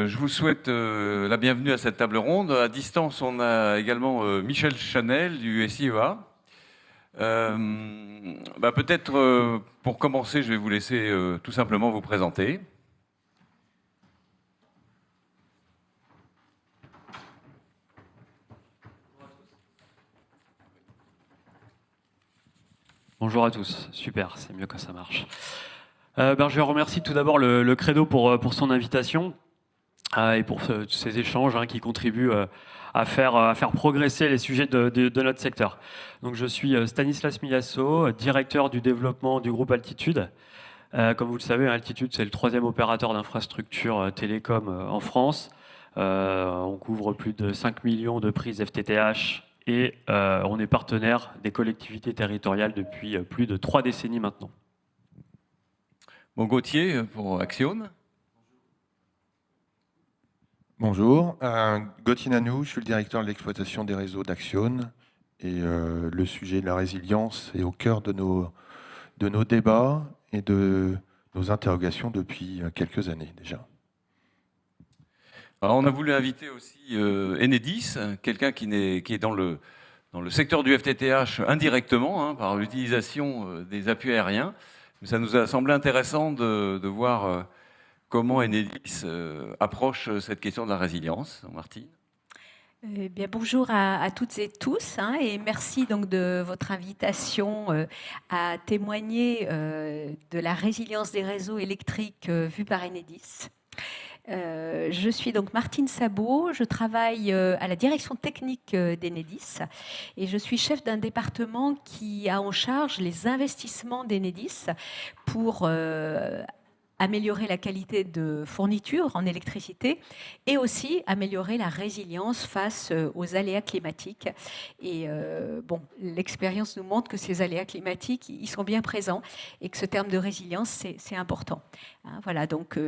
Je vous souhaite la bienvenue à cette table ronde. À distance, on a également Michel Chanel du SIEA. Peut-être pour commencer, je vais vous laisser tout simplement vous présenter. Bonjour à tous, super, c'est mieux quand ça marche. Je remercie tout d'abord le Credo pour son invitation et pour ces échanges qui contribuent à faire progresser les sujets de notre secteur. Donc, je suis Stanislas Millasso, directeur du développement du groupe Altitude. Comme vous le savez, Altitude, c'est le 3e opérateur d'infrastructures télécom en France. On couvre plus de 5 millions de prises FTTH et on est partenaire des collectivités territoriales depuis plus de 3 décennies maintenant. Bon, Gauthier pour Axione. Bonjour, Gauthier Nanou, je suis le directeur de l'exploitation des réseaux d'Axione et le sujet de la résilience est au cœur de nos débats et de nos interrogations depuis quelques années déjà. Alors, on a voulu inviter aussi Enedis, quelqu'un qui est dans le secteur du FTTH indirectement, par l'utilisation des appuis aériens. Mais ça nous a semblé intéressant de voir comment Enedis approche cette question de la résilience. Martine. Bonjour à toutes et tous, et merci donc de votre invitation à témoigner de la résilience des réseaux électriques vus par Enedis. Je suis donc Martine Sabot, je travaille à la direction technique d'Enedis et je suis chef d'un département qui a en charge les investissements d'Enedis pour améliorer la qualité de fourniture en électricité et aussi améliorer la résilience face aux aléas climatiques. Et l'expérience nous montre que ces aléas climatiques, ils sont bien présents et que ce terme de résilience, c'est important. Voilà, donc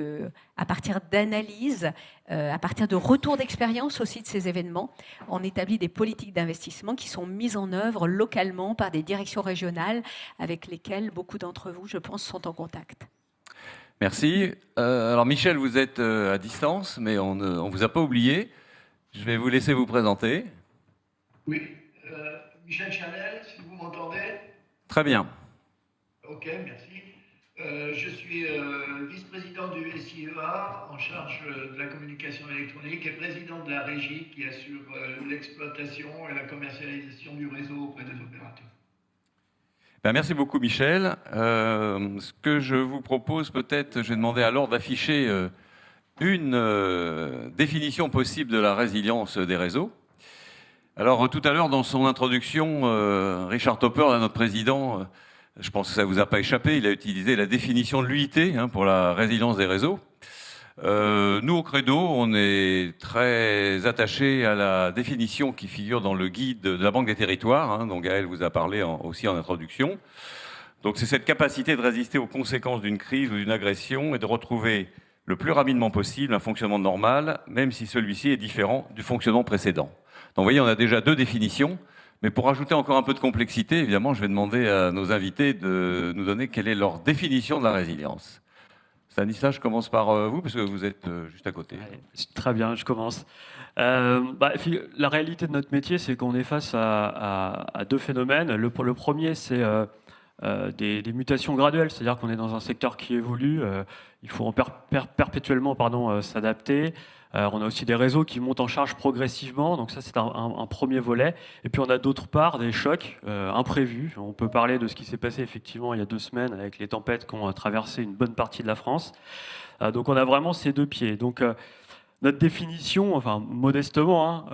à partir d'analyses, à partir de retours d'expérience aussi de ces événements, on établit des politiques d'investissement qui sont mises en œuvre localement par des directions régionales avec lesquelles beaucoup d'entre vous, je pense, sont en contact. Merci. Alors Michel, vous êtes à distance, mais on ne vous a pas oublié. Je vais vous laisser vous présenter. Oui, Michel Chanel, si vous m'entendez. Très bien. Ok, merci. Je suis vice-président du SIEA en charge de la communication électronique et président de la régie qui assure l'exploitation et la commercialisation du réseau auprès des opérateurs. Merci beaucoup Michel. Ce que je vous propose peut-être, je vais demander alors d'afficher une définition possible de la résilience des réseaux. Alors tout à l'heure dans son introduction, Richard Topper, notre président, je pense que ça ne vous a pas échappé, il a utilisé la définition de l'UIT pour la résilience des réseaux. Nous, au Credo, on est très attachés à la définition qui figure dans le guide de la Banque des Territoires, dont Gaël vous a parlé aussi en introduction. Donc c'est cette capacité de résister aux conséquences d'une crise ou d'une agression et de retrouver le plus rapidement possible un fonctionnement normal, même si celui-ci est différent du fonctionnement précédent. Donc vous voyez, on a déjà 2 définitions, mais pour ajouter encore un peu de complexité, évidemment, je vais demander à nos invités de nous donner quelle est leur définition de la résilience. Stanislas, je commence par vous, parce que vous êtes juste à côté. Allez, très bien, je commence. La réalité de notre métier, c'est qu'on est face à 2 phénomènes. Le premier, c'est des mutations graduelles, c'est-à-dire qu'on est dans un secteur qui évolue, il faut perpétuellement s'adapter. On a aussi des réseaux qui montent en charge progressivement, donc ça c'est un premier volet. Et puis on a d'autre part des chocs imprévus. On peut parler de ce qui s'est passé effectivement il y a 2 semaines avec les tempêtes qui ont traversé une bonne partie de la France. Donc on a vraiment ces 2 pieds. Donc notre définition, modestement,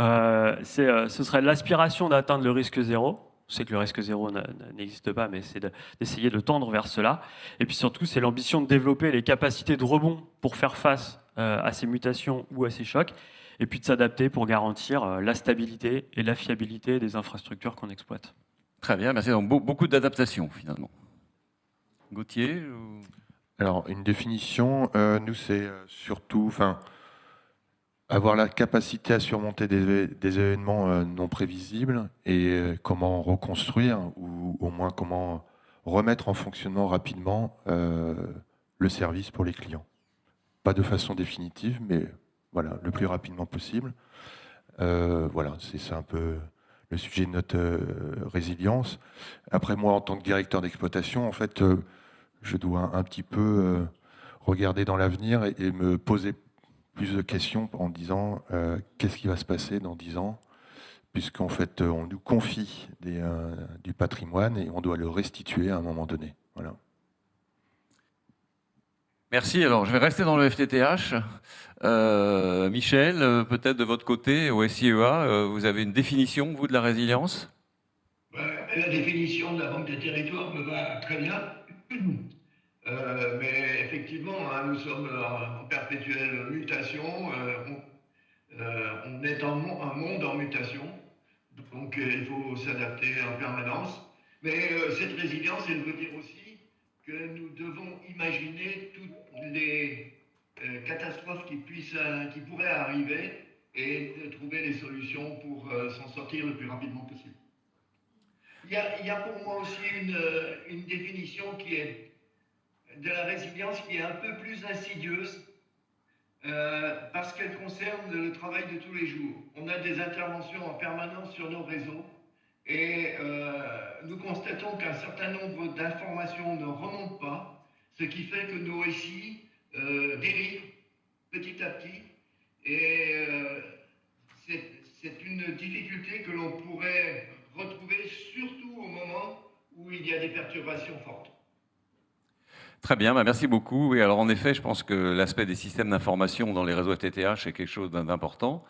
ce serait l'aspiration d'atteindre le risque zéro. On sait que le risque zéro n'existe pas, mais c'est d'essayer de tendre vers cela. Et puis surtout, c'est l'ambition de développer les capacités de rebond pour faire face à ces mutations ou à ces chocs, et puis de s'adapter pour garantir la stabilité et la fiabilité des infrastructures qu'on exploite. Très bien, merci. Donc beaucoup d'adaptation, finalement. Gauthier Alors, une définition, nous, c'est surtout... avoir la capacité à surmonter des événements non prévisibles et comment reconstruire ou au moins comment remettre en fonctionnement rapidement le service pour les clients. Pas de façon définitive, mais voilà, le plus rapidement possible. Voilà, c'est un peu le sujet de notre résilience. Après, moi, en tant que directeur d'exploitation, en fait, je dois un petit peu regarder dans l'avenir et me poser plus de questions en disant qu'est-ce qui va se passer dans 10 ans, puisqu'en fait, on nous confie du patrimoine et on doit le restituer à un moment donné. Voilà. Merci. Alors, je vais rester dans le FTTH. Michel, peut-être de votre côté, au SIEA, vous avez une définition, vous, de la résilience? La définition de la Banque des territoires me va très bien. Mais effectivement, hein, nous sommes en perpétuelle mutation. On est un monde en mutation. Donc, il faut s'adapter en permanence. Mais cette résilience, elle veut dire aussi que nous devons imaginer toutes les catastrophes qui pourraient arriver et de trouver des solutions pour s'en sortir le plus rapidement possible. Il y a pour moi aussi une définition qui est de la résilience qui est un peu plus insidieuse parce qu'elle concerne le travail de tous les jours. On a des interventions en permanence sur nos réseaux et nous constatons qu'un certain nombre d'informations ne remontent pas, ce qui fait que nos SI dérivent petit à petit et c'est une difficulté que l'on pourrait retrouver surtout au moment où il y a des perturbations fortes. Très bien, merci beaucoup. Oui, alors en effet, je pense que l'aspect des systèmes d'information dans les réseaux FTTH est quelque chose d'important.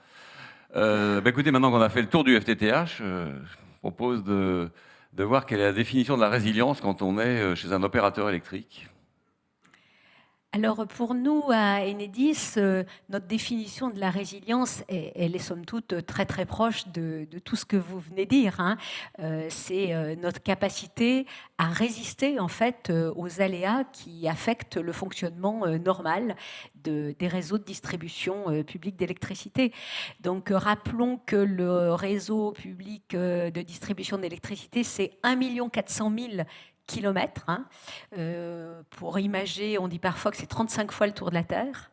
Écoutez, maintenant qu'on a fait le tour du FTTH, je propose de voir quelle est la définition de la résilience quand on est chez un opérateur électrique. Alors pour nous à Enedis, notre définition de la résilience, elle est somme toute très très proche de tout ce que vous venez de dire. Hein. C'est notre capacité à résister en fait aux aléas qui affectent le fonctionnement normal des réseaux de distribution publique d'électricité. Donc rappelons que le réseau public de distribution d'électricité, c'est 1 400 000 kilomètres. Hein. Pour imager, on dit parfois que c'est 35 fois le tour de la Terre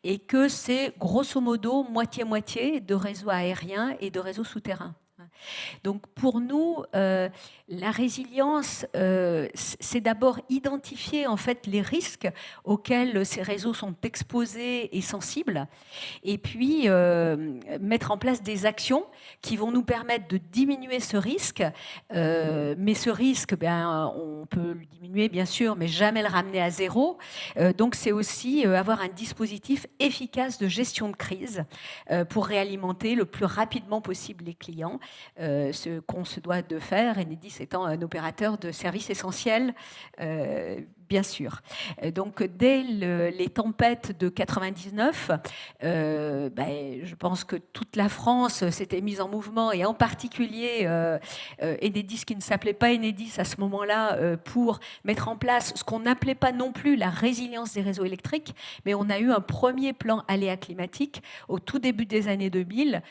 et que c'est grosso modo moitié-moitié de réseaux aériens et de réseaux souterrains. Donc pour nous, la résilience, c'est d'abord identifier en fait les risques auxquels ces réseaux sont exposés et sensibles, et puis mettre en place des actions qui vont nous permettre de diminuer ce risque. Mais ce risque, on peut le diminuer bien sûr, mais jamais le ramener à zéro. Donc c'est aussi avoir un dispositif efficace de gestion de crise pour réalimenter le plus rapidement possible les clients. Ce qu'on se doit de faire, Enedis étant un opérateur de services essentiels, bien sûr. Donc, dès les tempêtes de 99, je pense que toute la France s'était mise en mouvement, et en particulier Enedis, qui ne s'appelait pas Enedis à ce moment-là, pour mettre en place ce qu'on n'appelait pas non plus la résilience des réseaux électriques, mais on a eu un premier plan aléa climatique au tout début des années 2000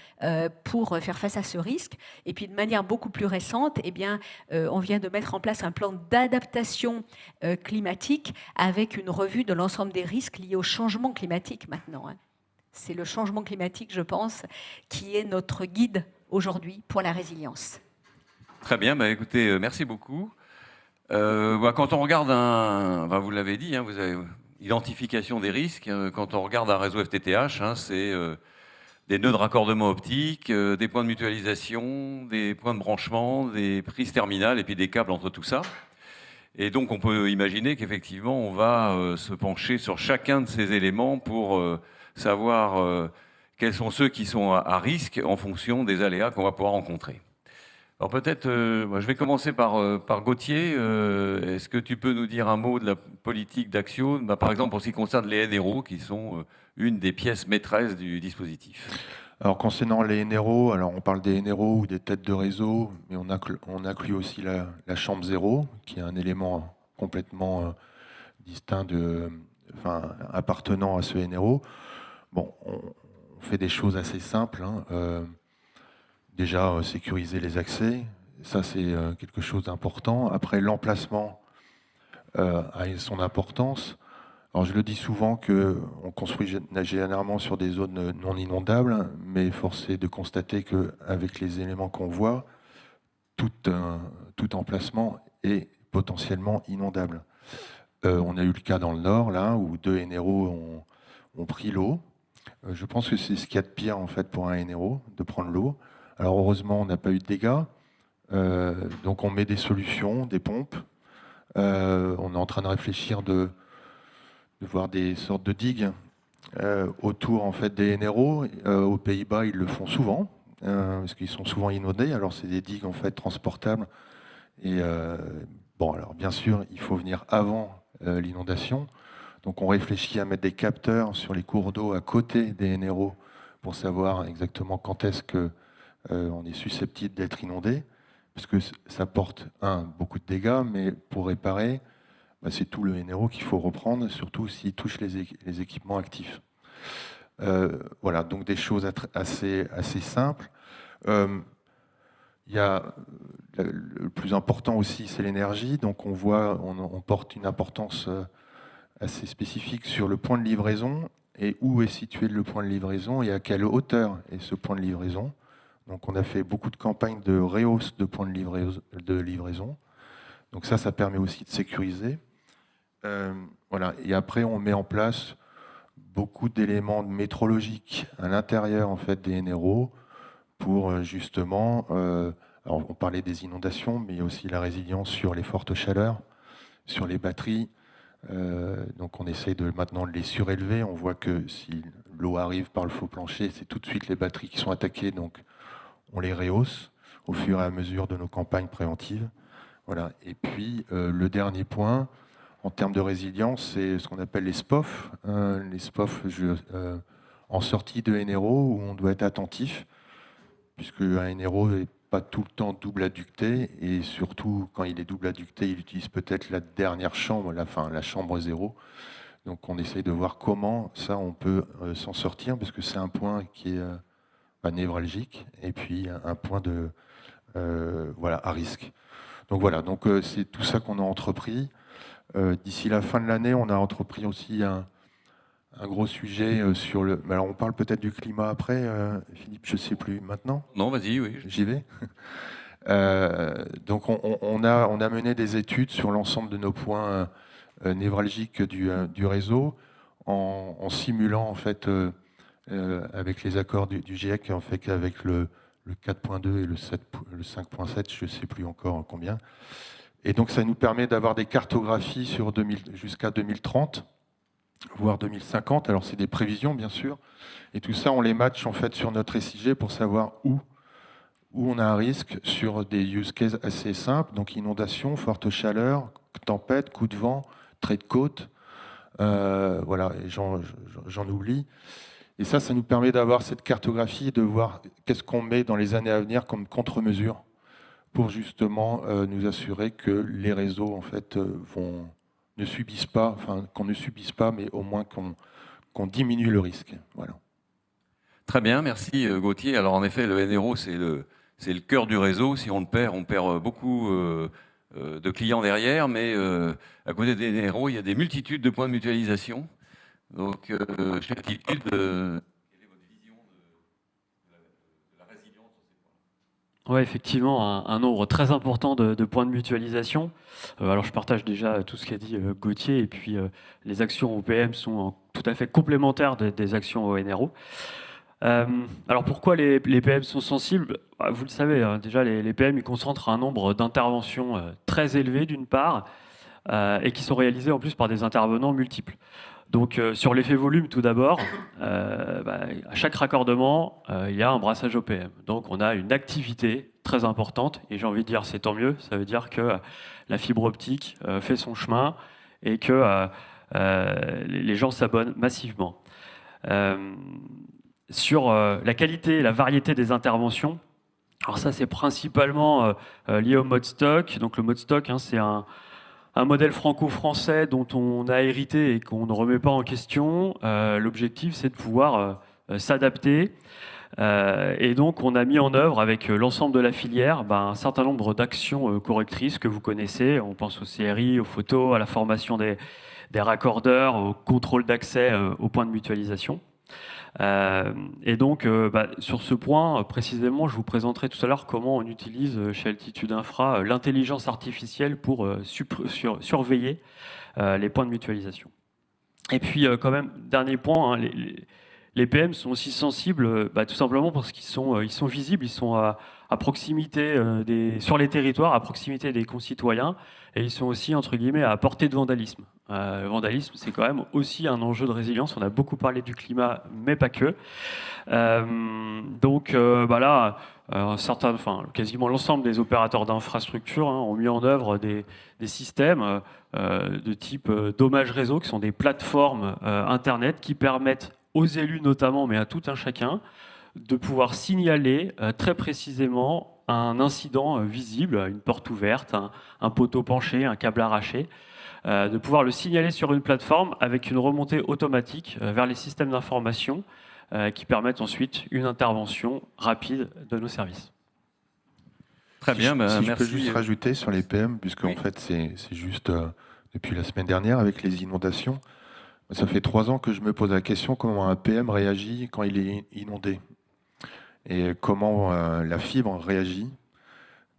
pour faire face à ce risque. Et puis, de manière beaucoup plus récente, on vient de mettre en place un plan d'adaptation climatique avec une revue de l'ensemble des risques liés au changement climatique maintenant. Hein. C'est le changement climatique, je pense, qui est notre guide aujourd'hui pour la résilience. Très bien, écoutez, merci beaucoup. Quand on regarde vous l'avez dit, hein, vous avez identification des risques. Quand on regarde un réseau FTTH, hein, c'est des nœuds de raccordement optique, des points de mutualisation, des points de branchement, des prises terminales et puis des câbles entre tout ça. Et donc on peut imaginer qu'effectivement on va se pencher sur chacun de ces éléments pour savoir quels sont ceux qui sont à risque en fonction des aléas qu'on va pouvoir rencontrer. Alors peut-être, je vais commencer par Gauthier. Est-ce que tu peux nous dire un mot de la politique d'Axio, par exemple en ce qui concerne les NRO, qui sont une des pièces maîtresses du dispositif? Alors concernant les NRO, alors on parle des NRO ou des têtes de réseau, mais on inclut aussi la chambre zéro, qui est un élément complètement distinct appartenant à ce NRO. Bon, on fait des choses assez simples. Hein. Déjà, sécuriser les accès, ça c'est quelque chose d'important. Après, l'emplacement a son importance. Alors je le dis souvent qu'on construit généralement sur des zones non inondables, mais force est de constater qu'avec les éléments qu'on voit, tout emplacement est potentiellement inondable. On a eu le cas dans le Nord, là, où 2 NRO ont pris l'eau. Je pense que c'est ce qu'il y a de pire en fait pour un NRO, de prendre l'eau. Alors heureusement, on n'a pas eu de dégâts. Donc on met des solutions, des pompes. On est en train de réfléchir de voir des sortes de digues autour en fait des NRO. Aux Pays-Bas, ils le font souvent parce qu'ils sont souvent inondés. Alors c'est des digues en fait transportables. Et bon, alors bien sûr, il faut venir avant l'inondation. Donc on réfléchit à mettre des capteurs sur les cours d'eau à côté des NRO pour savoir exactement quand est-ce que on est susceptible d'être inondé, parce que ça porte beaucoup de dégâts, mais pour réparer, c'est tout le NRO qu'il faut reprendre, surtout s'il touche les équipements actifs. Voilà, donc des choses assez simples. Il y a le plus important aussi, c'est l'énergie. Donc on voit, on porte une importance assez spécifique sur le point de livraison et où est situé le point de livraison et à quelle hauteur est ce point de livraison. Donc on a fait beaucoup de campagnes de rehausse de points de livraison. Donc ça permet aussi de sécuriser. Voilà. Et après, on met en place beaucoup d'éléments météorologiques à l'intérieur en fait, des NRO pour justement, alors on parlait des inondations, mais il y a aussi la résilience sur les fortes chaleurs, sur les batteries. Donc on essaye maintenant de les surélever. On voit que si l'eau arrive par le faux plancher, c'est tout de suite les batteries qui sont attaquées, donc on les rehausse au fur et à mesure de nos campagnes préventives. Voilà. Et puis le dernier point, en termes de résilience, c'est ce qu'on appelle les SPOF. Les SPOF en sortie de NRO, où on doit être attentif, puisque un NRO n'est pas tout le temps double adducté, et surtout quand il est double adducté, il utilise peut-être la dernière chambre, la chambre 0. Donc on essaye de voir comment ça on peut s'en sortir, parce que c'est un point qui est névralgique, et puis un point à risque. Donc voilà, donc c'est tout ça qu'on a entrepris. D'ici la fin de l'année, on a entrepris aussi un gros sujet sur le... Alors on parle peut-être du climat après, Philippe, je ne sais plus maintenant. Non, vas-y, oui. J'y vais. Donc on a mené des études sur l'ensemble de nos points névralgiques du réseau en simulant en fait avec les accords du GIEC, en fait avec le 4.2 et le 5.7, je ne sais plus encore combien. Et donc ça nous permet d'avoir des cartographies jusqu'à 2030, voire 2050. Alors c'est des prévisions bien sûr. Et tout ça, on les match en fait sur notre SIG pour savoir où on a un risque sur des use cases assez simples, donc inondation, forte chaleur, tempête, coup de vent, trait de côte, voilà, et j'en oublie. Et ça nous permet d'avoir cette cartographie et de voir qu'est-ce qu'on met dans les années à venir comme contre-mesure pour justement nous assurer que les réseaux en fait ne subissent pas, qu'on ne subisse pas, mais au moins qu'on diminue le risque. Voilà. Très bien, merci Gauthier. Alors en effet, le NRO, c'est le cœur du réseau. Si on le perd, on perd beaucoup de clients derrière, mais à côté des NRO, il y a des multitudes de points de mutualisation. Donc, chez Attitude, quelle est votre vision de la résilience sur ces points? Oui, effectivement, un nombre très important de points de mutualisation. Alors, je partage déjà tout ce qu'a dit Gauthier, et puis les actions au PM sont tout à fait complémentaires des actions au NRO. Alors, pourquoi les PM sont sensibles? Vous le savez, hein, déjà, les PM ils concentrent un nombre d'interventions très élevé, d'une part, et qui sont réalisées en plus par des intervenants multiples. Donc sur l'effet volume, tout d'abord, à chaque raccordement, il y a un brassage OPM. Donc on a une activité très importante, et j'ai envie de dire c'est tant mieux, ça veut dire que la fibre optique fait son chemin et que les gens s'abonnent massivement. Sur la qualité et la variété des interventions, alors ça c'est principalement lié au mode stock. Donc le mode stock, hein, c'est un modèle franco-français dont on a hérité et qu'on ne remet pas en question. L'objectif, c'est de pouvoir s'adapter. Et donc, on a mis en œuvre avec l'ensemble de la filière un certain nombre d'actions correctrices que vous connaissez. On pense au CRI, aux photos, à la formation des raccordeurs, au contrôle d'accès aux points de mutualisation. Et donc, sur ce point, précisément, je vous présenterai tout à l'heure comment on utilise chez Altitude Infra l'intelligence artificielle pour surveiller les points de mutualisation. Et puis, quand même, dernier point, hein, les PM sont aussi sensibles, tout simplement parce qu'ils sont visibles, ils sont à proximité sur les territoires, à proximité des concitoyens, et ils sont aussi, entre guillemets, à portée de vandalisme. Le vandalisme, c'est quand même aussi un enjeu de résilience. On a beaucoup parlé du climat, mais pas que. Quasiment l'ensemble des opérateurs d'infrastructures ont mis en œuvre des systèmes de type dommage réseau, qui sont des plateformes Internet qui permettent aux élus notamment, mais à tout un chacun, de pouvoir signaler très précisément un incident visible, une porte ouverte, un poteau penché, un câble arraché, de pouvoir le signaler sur une plateforme avec une remontée automatique vers les systèmes d'information qui permettent ensuite une intervention rapide de nos services. Très bien, merci. Je peux juste rajouter sur les PM, puisque Oui. en fait c'est juste depuis la semaine dernière avec les inondations. Ça fait 3 ans que je me pose la question comment un PM réagit quand il est inondé et comment la fibre réagit.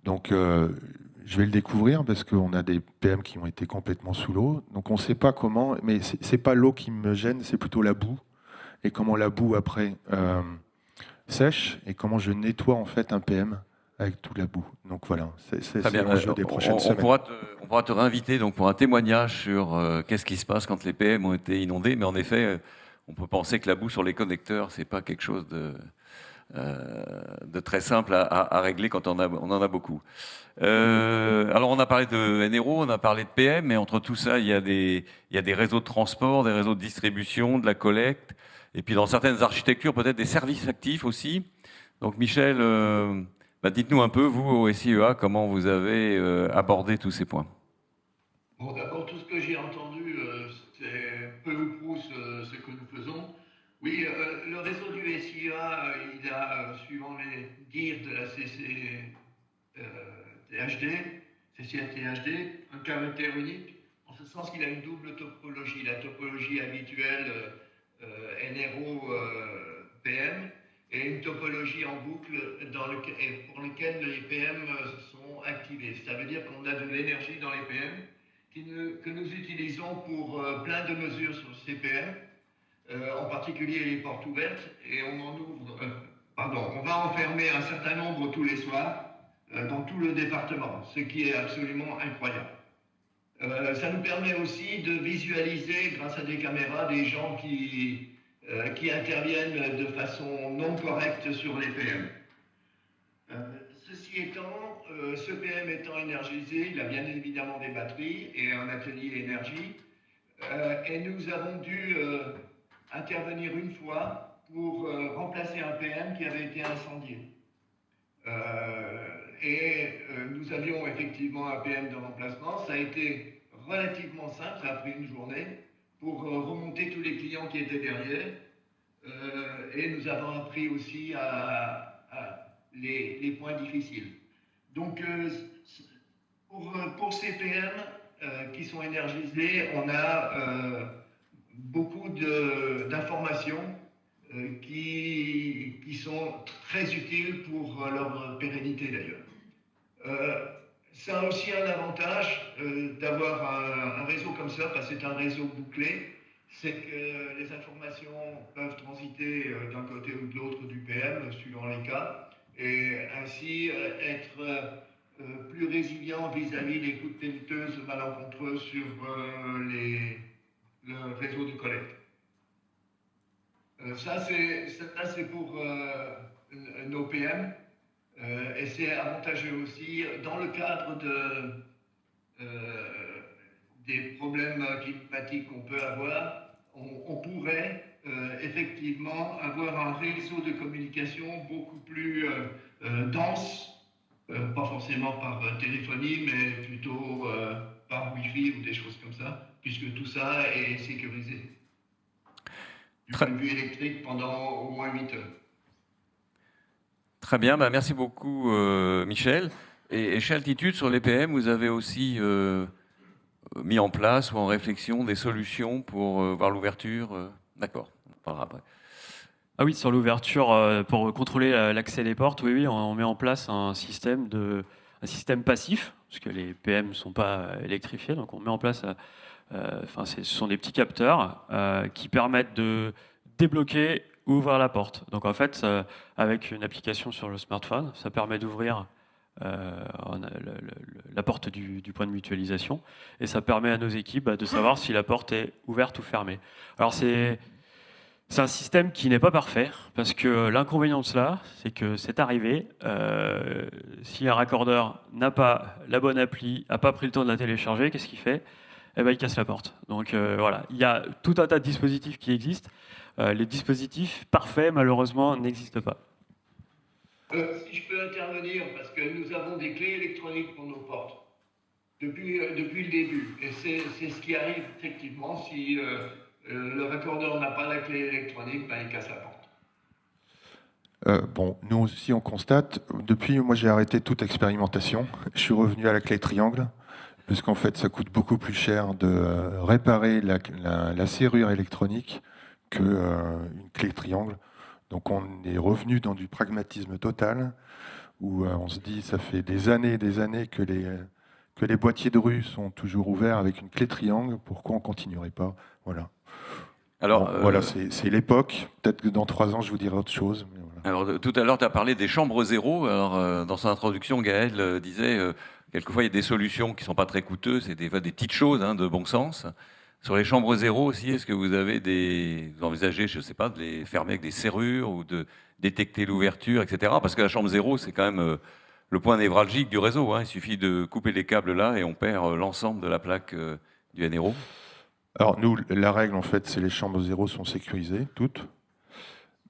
Donc je vais le découvrir parce qu'on a des PM qui ont été complètement sous l'eau. Donc on ne sait pas comment, mais c'est pas l'eau qui me gêne, c'est plutôt la boue. Et comment la boue après sèche et comment je nettoie en fait un PM avec toute la boue. Donc voilà, c'est l'enjeu des prochaines semaines. On pourra te réinviter donc, pour un témoignage sur qu'est-ce qui se passe quand les PM ont été inondés. Mais en effet, on peut penser que la boue sur les connecteurs, c'est pas quelque chose de très simple à régler quand on en a beaucoup. Alors on a parlé de NRO, on a parlé de PM, mais entre tout ça, il y a des réseaux de transport, des réseaux de distribution, de la collecte, et puis dans certaines architectures, peut-être des services actifs aussi. Donc Michel, dites-nous un peu, vous, au SIEA, comment vous avez abordé tous ces points. Bon, d'abord, tout ce que j'ai entendu, c'est peu ou prou ce que nous faisons. Oui, le réseau du SIEA, il a, suivant les dires de la CCTHD, un caractère unique, en ce sens qu'il a une double topologie. La topologie habituelle NRO-PM et une topologie en boucle pour laquelle les PM sont activés. Ça veut dire qu'on a de l'énergie dans les PM que nous utilisons pour plein de mesures sur ces PM, en particulier les portes ouvertes, et on va enfermer un certain nombre tous les soirs dans tout le département, ce qui est absolument incroyable. Ça nous permet aussi de visualiser, grâce à des caméras, des gens qui interviennent de façon non correcte sur les PM. Ceci étant, ce PM étant énergisé, il a bien évidemment des batteries et un atelier énergie, et nous avons dû intervenir une fois pour remplacer un PM qui avait été incendié. Nous avions effectivement un PM de remplacement. Ça a été relativement simple, ça a pris une journée pour remonter tous les clients qui étaient derrière. Et nous avons appris aussi les points difficiles. Donc, pour ces PM qui sont énergisés, on a beaucoup d'informations qui sont très utiles pour leur pérennité d'ailleurs. Ça a aussi un avantage d'avoir un réseau comme ça, parce que c'est un réseau bouclé, c'est que les informations peuvent transiter d'un côté ou de l'autre du PM, suivant les cas, et ainsi être plus résilient vis-à-vis des coups de pelleteuse malencontreux sur le réseau de collecte. Ça, c'est pour nos PM, et c'est avantageux aussi dans le cadre des problèmes climatiques qu'on peut avoir. On pourrait effectivement avoir un réseau de communication beaucoup plus dense, pas forcément par téléphonie, mais plutôt par Wi-Fi ou des choses comme ça, puisque tout ça est sécurisé. Du point de vue électrique pendant au moins 8 heures. Très bien, merci beaucoup Michel. Et chez Altitude, sur les PM, vous avez aussi mis en place ou en réflexion des solutions pour voir l'ouverture D'accord, on parlera après. Ah oui, sur l'ouverture, pour contrôler l'accès des portes, oui, on met en place un système passif, parce que les PM ne sont pas électrifiés, donc on met en place, ce sont des petits capteurs qui permettent de débloquer ou ouvrir la porte. Donc en fait, avec une application sur le smartphone, ça permet d'ouvrir la porte du point de mutualisation, et ça permet à nos équipes de savoir si la porte est ouverte ou fermée. Alors c'est un système qui n'est pas parfait, parce que l'inconvénient de cela, c'est que c'est arrivé, si un raccordeur n'a pas la bonne appli, n'a pas pris le temps de la télécharger, qu'est-ce qu'il fait ? Il casse la porte. Donc voilà, il y a tout un tas de dispositifs qui existent. Les dispositifs parfaits, malheureusement, n'existent pas. Si je peux intervenir, parce que nous avons des clés électroniques pour nos portes, depuis le début. Et c'est ce qui arrive effectivement si le raccordeur n'a pas la clé électronique, il casse la porte. Nous aussi, on constate, depuis, moi j'ai arrêté toute expérimentation, je suis revenu à la clé triangle, parce qu'en fait, ça coûte beaucoup plus cher de réparer la serrure électronique qu'une clé triangle. Donc on est revenu dans du pragmatisme total, où on se dit, ça fait des années que les boîtiers de rue sont toujours ouverts avec une clé triangle, pourquoi on ne continuerait pas ? Voilà. Alors, voilà, c'est l'époque. Peut-être que dans 3 ans, je vous dirai autre chose. Mais voilà. Alors, tout à l'heure, tu as parlé des chambres zéro. Alors, dans son introduction, Gaël disait quelquefois, il y a des solutions qui ne sont pas très coûteuses, c'est des petites choses de bon sens. Sur les chambres zéro aussi, est-ce que vous envisagez, je ne sais pas, de les fermer avec des serrures ou de détecter l'ouverture, etc. Parce que la chambre zéro, c'est quand même le point névralgique du réseau. Il suffit de couper les câbles là et on perd l'ensemble de la plaque du NRO. Alors nous, la règle en fait, c'est les chambres zéro sont sécurisées, toutes.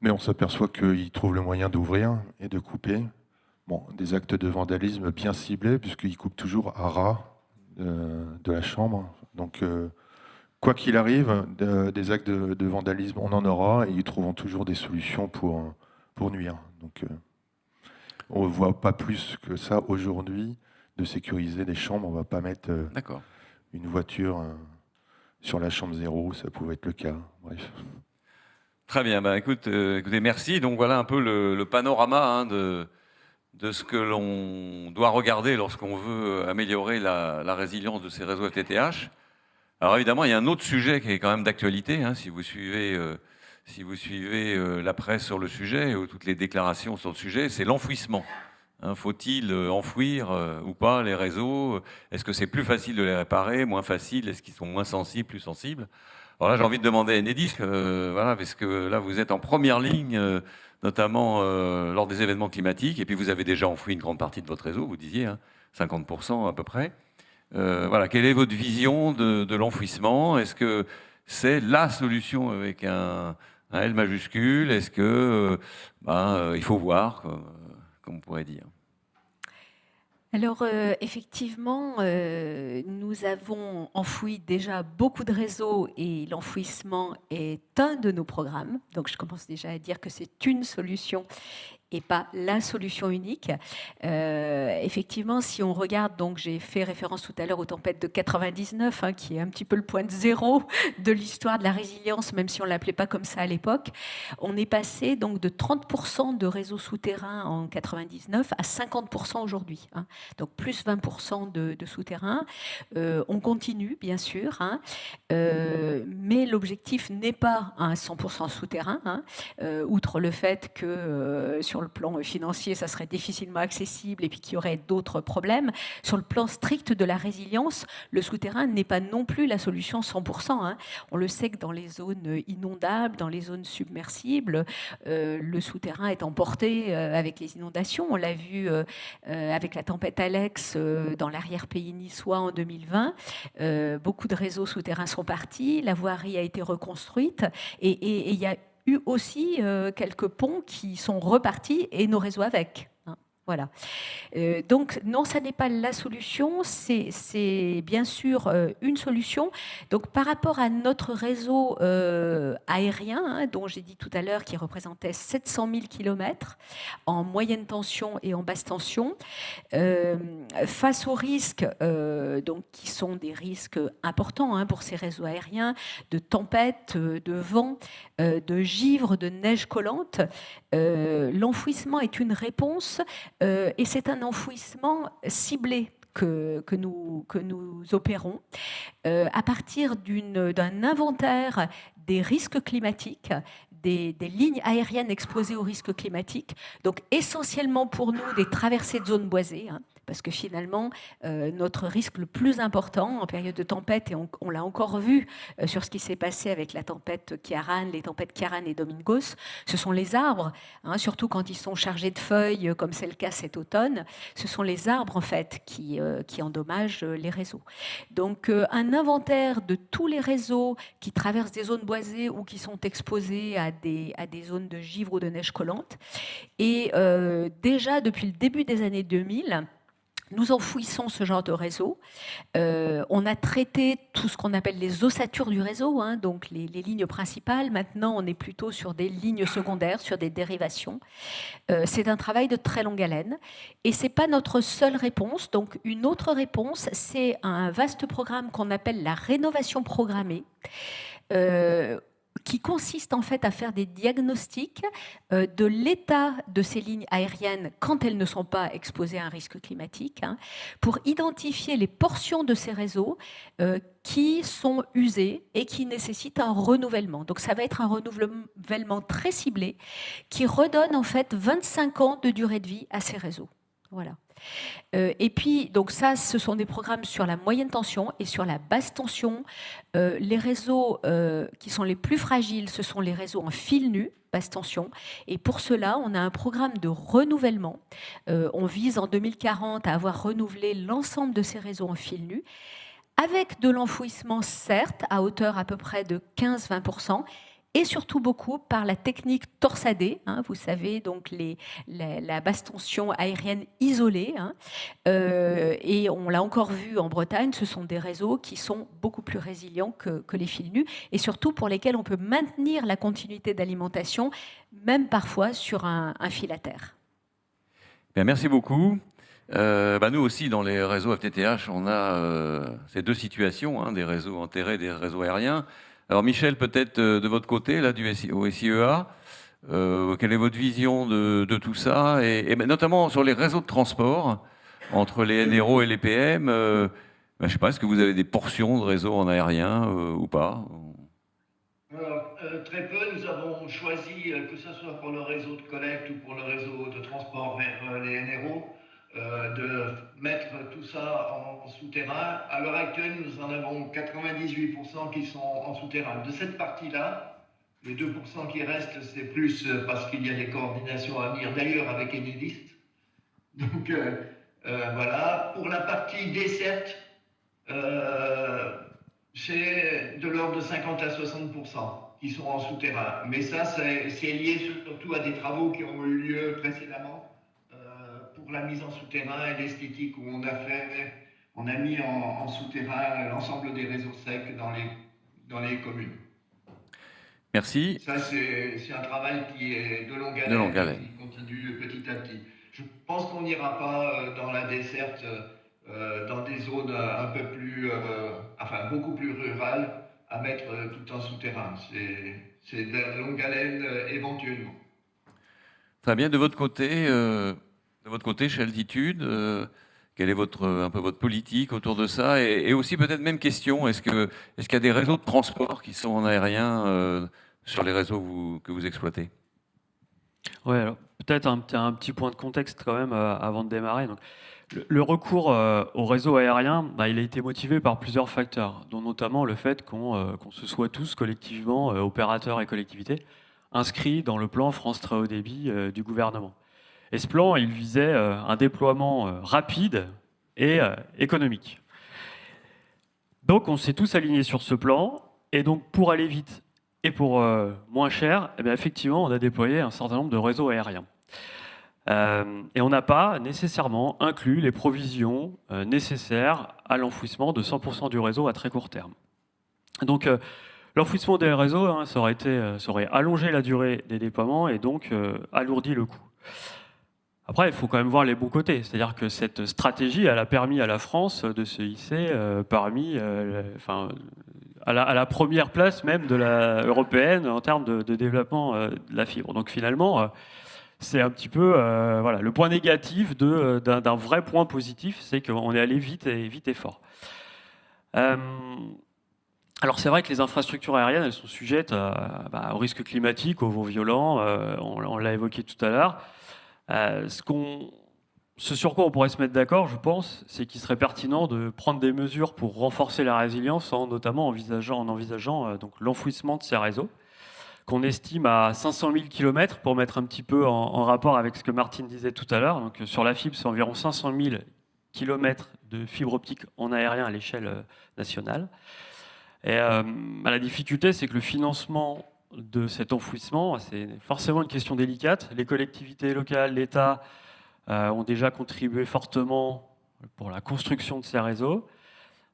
Mais on s'aperçoit qu'ils trouvent le moyen d'ouvrir et de couper. Bon, des actes de vandalisme bien ciblés, puisqu'ils coupent toujours à ras de la chambre. Donc, quoi qu'il arrive, des actes de vandalisme, on en aura, et ils trouveront toujours des solutions pour nuire. Donc, on ne voit pas plus que ça aujourd'hui de sécuriser des chambres. On ne va pas mettre une voiture sur la chambre zéro, ça pouvait être le cas. Bref. Très bien, écoutez, merci. Donc voilà un peu le panorama de ce que l'on doit regarder lorsqu'on veut améliorer la résilience de ces réseaux FTTH. Alors évidemment, il y a un autre sujet qui est quand même d'actualité, si vous suivez la presse sur le sujet ou toutes les déclarations sur le sujet, c'est l'enfouissement. Faut-il enfouir ou pas les réseaux ? Est-ce que c'est plus facile de les réparer, moins facile ? Est-ce qu'ils sont moins sensibles, plus sensibles ? Alors là, j'ai envie de demander à Enedis, parce que là, vous êtes en première ligne, notamment lors des événements climatiques, et puis vous avez déjà enfoui une grande partie de votre réseau, vous disiez, 50% à peu près. Quelle est votre vision de l'enfouissement ? Est-ce que c'est la solution avec un L majuscule ? Est-ce que il faut voir, comme on pourrait dire ? Alors, effectivement, nous avons enfoui déjà beaucoup de réseaux et l'enfouissement est un de nos programmes. Donc, je commence déjà à dire que c'est une solution et pas la solution unique. Effectivement, si on regarde, donc j'ai fait référence tout à l'heure aux tempêtes de 99, qui est un petit peu le point de zéro de l'histoire de la résilience, même si on ne l'appelait pas comme ça à l'époque. On est passé donc de 30% de réseaux souterrains en 99 à 50% aujourd'hui. Donc plus 20% de souterrains. On continue, bien sûr, mais l'objectif n'est pas un 100% souterrain, outre le fait que sur le plan financier, ça serait difficilement accessible et puis qu'il y aurait d'autres problèmes. Sur le plan strict de la résilience, le souterrain n'est pas non plus la solution 100%. On le sait que dans les zones inondables, dans les zones submersibles, le souterrain est emporté avec les inondations. On l'a vu avec la tempête Alex dans l'arrière-pays niçois en 2020. Beaucoup de réseaux souterrains sont partis, la voirie a été reconstruite et il y a eu aussi quelques ponts qui sont repartis et nos réseaux avec. Voilà. Donc non, ça n'est pas la solution, c'est bien sûr une solution. Donc par rapport à notre réseau aérien, hein, dont j'ai dit tout à l'heure qu'il représentait 700 000 km en moyenne tension et en basse tension, face aux risques donc, qui sont des risques importants hein, pour ces réseaux aériens, de tempêtes, de vent, de givre, de neige collante, l'enfouissement est une réponse et c'est un enfouissement ciblé que nous opérons à partir d'un inventaire des risques climatiques, des lignes aériennes exposées aux risques climatiques, donc essentiellement pour nous des traversées de zones boisées, hein, parce que finalement, notre risque le plus important en période de tempête, et on l'a encore vu sur ce qui s'est passé avec la tempête Ciarán, les tempêtes Ciarán et Domingos, ce sont les arbres, hein, surtout quand ils sont chargés de feuilles, comme c'est le cas cet automne, ce sont les arbres en fait qui endommagent les réseaux. Donc un inventaire de tous les réseaux qui traversent des zones boisées ou qui sont exposés à des zones de givre ou de neige collante. Et déjà depuis le début des années 2000, nous enfouissons ce genre de réseau. On a traité tout ce qu'on appelle les ossatures du réseau, hein, donc les lignes principales. Maintenant, on est plutôt sur des lignes secondaires, sur des dérivations. C'est un travail de très longue haleine. Et ce n'est pas notre seule réponse. Donc, une autre réponse, c'est un vaste programme qu'on appelle la rénovation programmée. Qui consiste en fait à faire des diagnostics de l'état de ces lignes aériennes quand elles ne sont pas exposées à un risque climatique, hein, pour identifier les portions de ces réseaux qui sont usées et qui nécessitent un renouvellement. Donc ça va être un renouvellement très ciblé qui redonne en fait 25 ans de durée de vie à ces réseaux. Voilà. Et puis, donc ça, ce sont des programmes sur la moyenne tension et sur la basse tension. Les réseaux qui sont les plus fragiles, ce sont les réseaux en fil nu, basse tension. Et pour cela, on a un programme de renouvellement. On vise en 2040 à avoir renouvelé l'ensemble de ces réseaux en fil nu, avec de l'enfouissement, certes, à hauteur à peu près de 15-20%, et surtout beaucoup par la technique torsadée, hein, vous savez, donc la basse tension aérienne isolée. Hein, et on l'a encore vu en Bretagne, ce sont des réseaux qui sont beaucoup plus résilients que les fils nus, et surtout pour lesquels on peut maintenir la continuité d'alimentation, même parfois sur un fil à terre. Bien, merci beaucoup. Nous aussi, dans les réseaux FTTH, on a ces deux situations, hein, des réseaux enterrés, des réseaux aériens. Alors Michel, peut-être de votre côté, là, au SIEA, quelle est votre vision de tout ça et notamment sur les réseaux de transport, entre les NRO et les PM, je ne sais pas, est-ce que vous avez des portions de réseaux en aérien ou pas? Alors, très peu. Nous avons choisi, que ce soit pour le réseau de collecte ou pour le réseau de transport vers les NRO, de mettre tout ça en souterrain. À l'heure actuelle, nous en avons 98% qui sont en souterrain. De cette partie-là, les 2% qui restent, c'est plus parce qu'il y a des coordinations à venir, d'ailleurs avec Enedis. Donc voilà. Pour la partie desserte, c'est de l'ordre de 50 à 60% qui sont en souterrain. Mais ça, c'est lié surtout à des travaux qui ont eu lieu précédemment pour la mise en souterrain et l'esthétique où on a mis en souterrain l'ensemble des réseaux secs dans les communes. Merci. Ça, c'est un travail qui est de longue haleine, qui continue petit à petit. Je pense qu'on n'ira pas dans la desserte dans des zones un peu plus, beaucoup plus rurales, à mettre tout en souterrain. C'est de longue haleine éventuellement. Très bien. De votre côté, chez Altitude, quelle est un peu votre politique autour de ça et aussi peut-être même question, est-ce qu'il y a des réseaux de transport qui sont en aérien sur les réseaux que vous exploitez? Oui, alors peut-être un petit point de contexte quand même avant de démarrer. Donc, le recours au réseau aérien, il a été motivé par plusieurs facteurs, dont notamment le fait qu'on se soit tous collectivement, opérateurs et collectivités, inscrits dans le plan France Très Haut Débit du gouvernement. Et ce plan, il visait un déploiement rapide et économique. Donc on s'est tous alignés sur ce plan, et donc pour aller vite et pour moins cher, effectivement, on a déployé un certain nombre de réseaux aériens. Et on n'a pas nécessairement inclus les provisions nécessaires à l'enfouissement de 100% du réseau à très court terme. Donc, l'enfouissement des réseaux, hein, ça aurait allongé la durée des déploiements et donc alourdi le coût. Après, il faut quand même voir les bons côtés. C'est-à-dire que cette stratégie, elle a permis à la France de se hisser à la première place même de la européenne en termes de développement de la fibre. Donc finalement, c'est un petit peu le point négatif d'un vrai point positif, c'est qu'on est allé vite et fort. Alors c'est vrai que les infrastructures aériennes, elles sont sujettes au risque climatique, aux vents violents, on l'a évoqué tout à l'heure. Ce sur quoi on pourrait se mettre d'accord, je pense, c'est qu'il serait pertinent de prendre des mesures pour renforcer la résilience, notamment en envisageant donc l'enfouissement de ces réseaux, qu'on estime à 500 000 km, pour mettre un petit peu en rapport avec ce que Martine disait tout à l'heure. Donc, sur la fibre, c'est environ 500 000 km de fibre optique en aérien à l'échelle nationale. Et la difficulté, c'est que le financement de cet enfouissement, c'est forcément une question délicate. Les collectivités locales, l'État ont déjà contribué fortement pour la construction de ces réseaux.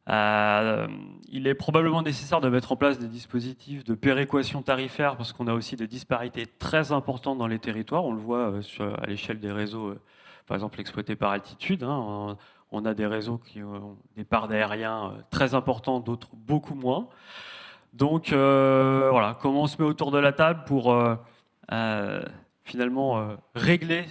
Il est probablement nécessaire de mettre en place des dispositifs de péréquation tarifaire parce qu'on a aussi des disparités très importantes dans les territoires. On le voit à l'échelle des réseaux, par exemple exploités par altitude. On a des réseaux qui ont des parts d'aérien très importantes, d'autres beaucoup moins. Donc comment on se met autour de la table pour finalement régler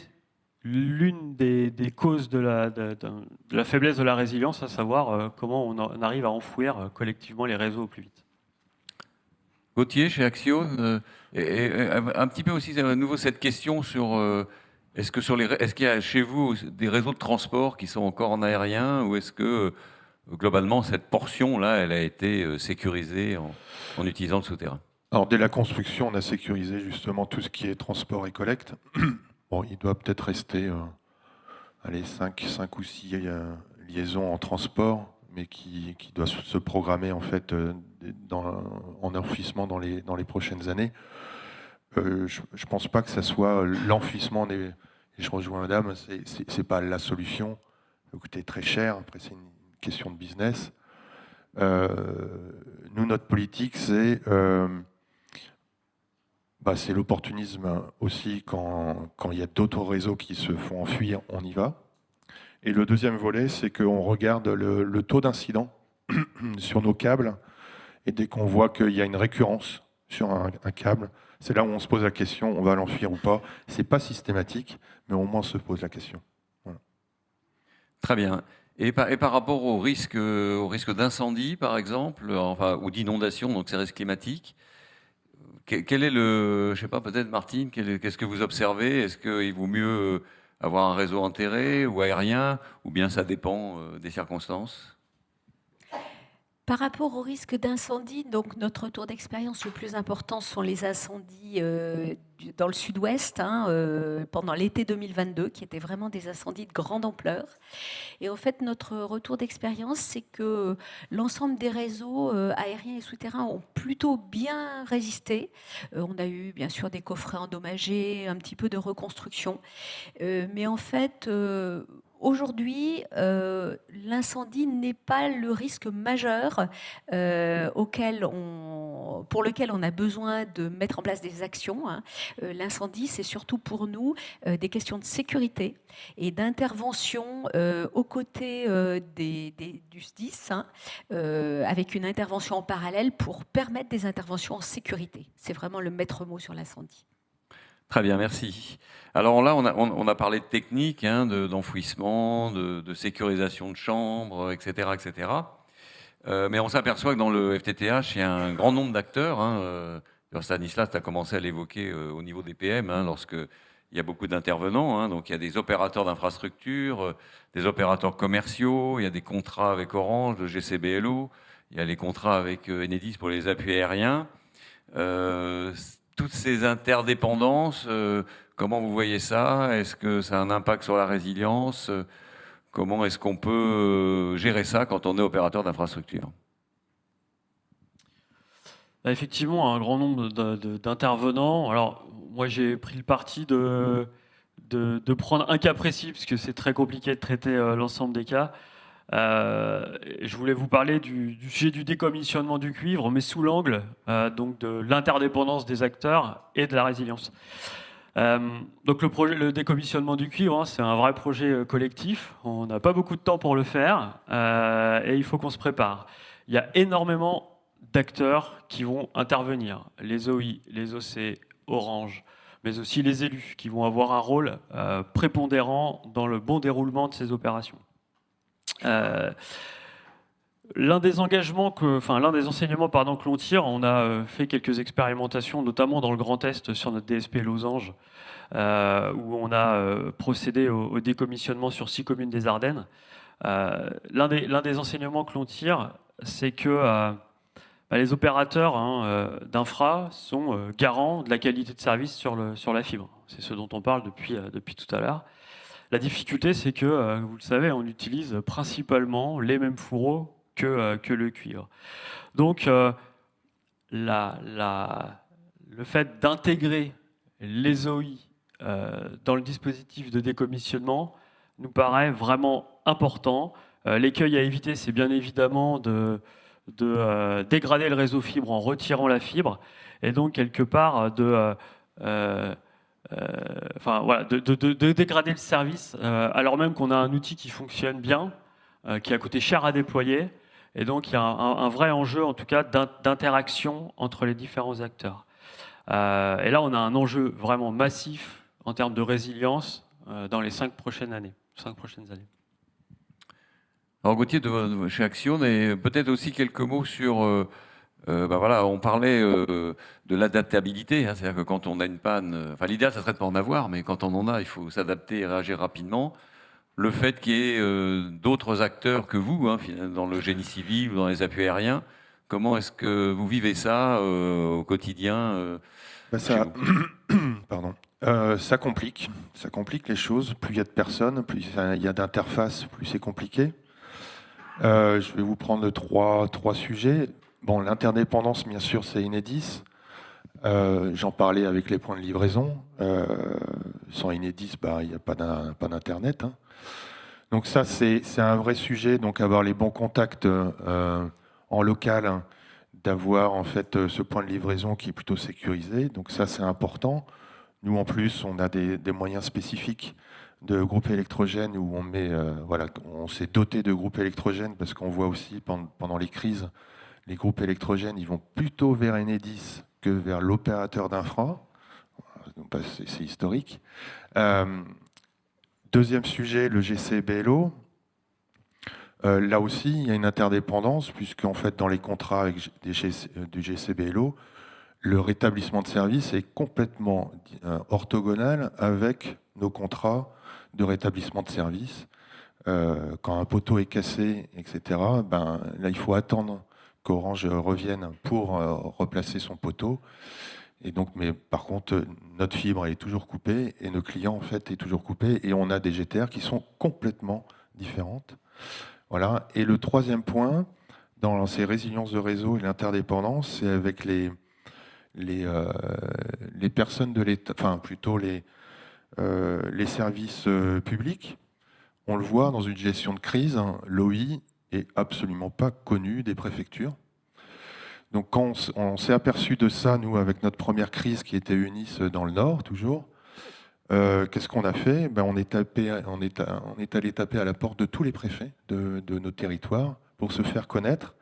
l'une des causes de la faiblesse de la résilience, à savoir comment on arrive à enfouir collectivement les réseaux au plus vite. Gauthier, chez Axione, et un petit peu aussi à nouveau cette question sur est-ce qu'il y a chez vous des réseaux de transport qui sont encore en aérien, ou est-ce que globalement cette portion-là, elle a été sécurisée en utilisant le souterrain? Alors dès la construction, on a sécurisé justement tout ce qui est transport et collecte. Bon, il doit peut-être rester 5 ou 6 liaisons en transport, mais qui doivent se programmer en fait en enfouissement dans les prochaines années. Je pense pas que ça soit l'enfouissement et je rejoins madame, c'est pas la solution. Ça va coûter très cher. Après, c'est une question de business. Nous, notre politique, c'est l'opportunisme aussi. Quand il y a d'autres réseaux qui se font enfuir, on y va. Et le deuxième volet, c'est qu'on regarde le taux d'incident sur nos câbles. Et dès qu'on voit qu'il y a une récurrence sur un câble, c'est là où on se pose la question, on va l'enfuir ou pas. C'est pas systématique, mais au moins on se pose la question. Voilà. Très bien. Et par rapport au risque d'incendie, par exemple, ou d'inondation, donc ces risques climatiques, quel est je sais pas, peut-être Martine, qu'est-ce que vous observez? Est-ce qu'il vaut mieux avoir un réseau enterré ou aérien, ou bien ça dépend des circonstances? Par rapport au risque d'incendie, donc notre retour d'expérience le plus important sont les incendies dans le sud-ouest pendant l'été 2022, qui étaient vraiment des incendies de grande ampleur. Et en fait, notre retour d'expérience, c'est que l'ensemble des réseaux aériens et souterrains ont plutôt bien résisté. On a eu bien sûr des coffrets endommagés, un petit peu de reconstruction. Mais en fait, aujourd'hui, l'incendie n'est pas le risque majeur pour lequel on a besoin de mettre en place des actions. L'incendie, c'est surtout pour nous des questions de sécurité et d'intervention aux côtés du SDIS, avec une intervention en parallèle pour permettre des interventions en sécurité. C'est vraiment le maître mot sur l'incendie. Très bien, merci. Alors là, on a parlé de technique, d'enfouissement, de sécurisation de chambres, etc., etc. Mais on s'aperçoit que dans le FTTH, il y a un grand nombre d'acteurs. Stanislas, tu as commencé à l'évoquer au niveau des PM, lorsqu'il y a beaucoup d'intervenants. Donc il y a des opérateurs d'infrastructures, des opérateurs commerciaux, il y a des contrats avec Orange, le GCBLO, il y a les contrats avec Enedis pour les appuis aériens. Toutes ces interdépendances, comment vous voyez ça? Est-ce que ça a un impact sur la résilience? Comment est-ce qu'on peut gérer ça quand on est opérateur d'infrastructure? Effectivement, un grand nombre d'intervenants. Alors, moi, j'ai pris le parti de de prendre un cas précis, parce que c'est très compliqué de traiter l'ensemble des cas. Je voulais vous parler du sujet du décommissionnement du cuivre, mais sous l'angle donc de l'interdépendance des acteurs et de la résilience. Donc le décommissionnement du cuivre, hein, c'est un vrai projet collectif. On n'a pas beaucoup de temps pour le faire et il faut qu'on se prépare. Il y a énormément d'acteurs qui vont intervenir. Les OI, les OC, Orange, mais aussi les élus qui vont avoir un rôle prépondérant dans le bon déroulement de ces opérations. L'un des enseignements que l'on tire, on a fait quelques expérimentations, notamment dans le Grand Est sur notre DSP Losange, où on a procédé au décommissionnement sur 6 communes des Ardennes. L'un des enseignements que l'on tire, c'est que les opérateurs d'infra sont garants de la qualité de service sur la fibre. C'est ce dont on parle depuis tout à l'heure. La difficulté, c'est que, vous le savez, on utilise principalement les mêmes fourreaux que le cuivre. Donc, le fait d'intégrer les OI dans le dispositif de décommissionnement nous paraît vraiment important. L'écueil à éviter, c'est bien évidemment de dégrader le réseau fibre en retirant la fibre, et donc quelque part de dégrader le service, alors même qu'on a un outil qui fonctionne bien, qui a coûté cher à déployer, et donc il y a un vrai enjeu, en tout cas, d'interaction entre les différents acteurs. Et là, on a un enjeu vraiment massif en termes de résilience dans les 5 prochaines années. Alors Gauthier, chez Action, et peut-être aussi quelques mots sur... on parlait de l'adaptabilité, hein, c'est-à-dire que quand on a une panne, l'idéal, ça serait de pas en avoir, mais quand on en a, il faut s'adapter et réagir rapidement. Le fait qu'il y ait d'autres acteurs que vous, hein, dans le génie civil ou dans les appuis aériens, comment est-ce que vous vivez ça au quotidien Ça complique les choses. Plus il y a de personnes, plus il y a d'interfaces, plus c'est compliqué. Je vais vous prendre trois sujets. Bon, l'interdépendance, bien sûr, c'est Enedis. J'en parlais avec les points de livraison. Sans Enedis, il n'y a pas d'Internet. Hein. Donc ça, c'est un vrai sujet. Donc avoir les bons contacts en local, hein, d'avoir en fait ce point de livraison qui est plutôt sécurisé. Donc ça, c'est important. Nous, en plus, on a des moyens spécifiques de groupes électrogènes où on s'est doté de groupes électrogènes parce qu'on voit aussi pendant les crises, les groupes électrogènes, ils vont plutôt vers Enedis que vers l'opérateur d'infra. C'est historique. Deuxième sujet, le GC-BLO. Là aussi, il y a une interdépendance, puisqu'en fait, dans les contrats avec du GC-BLO, le rétablissement de service est complètement orthogonal avec nos contrats de rétablissement de service. Quand un poteau est cassé, etc., là, il faut attendre qu'Orange revienne pour replacer son poteau. Et donc, mais par contre, notre fibre est toujours coupée et nos clients, en fait, est toujours coupés. Et on a des GTR qui sont complètement différentes. Voilà. Et le troisième point, dans ces résiliences de réseau et l'interdépendance, c'est avec les personnes de l'État, enfin plutôt les services publics. On le voit dans une gestion de crise, hein, l'OI est absolument pas connu des préfectures. Donc quand on s'est aperçu de ça, nous, avec notre première crise qui était UNIS dans le Nord, toujours, qu'est-ce qu'on a fait ? On est allé taper à la porte de tous les préfets de nos territoires pour se faire connaître.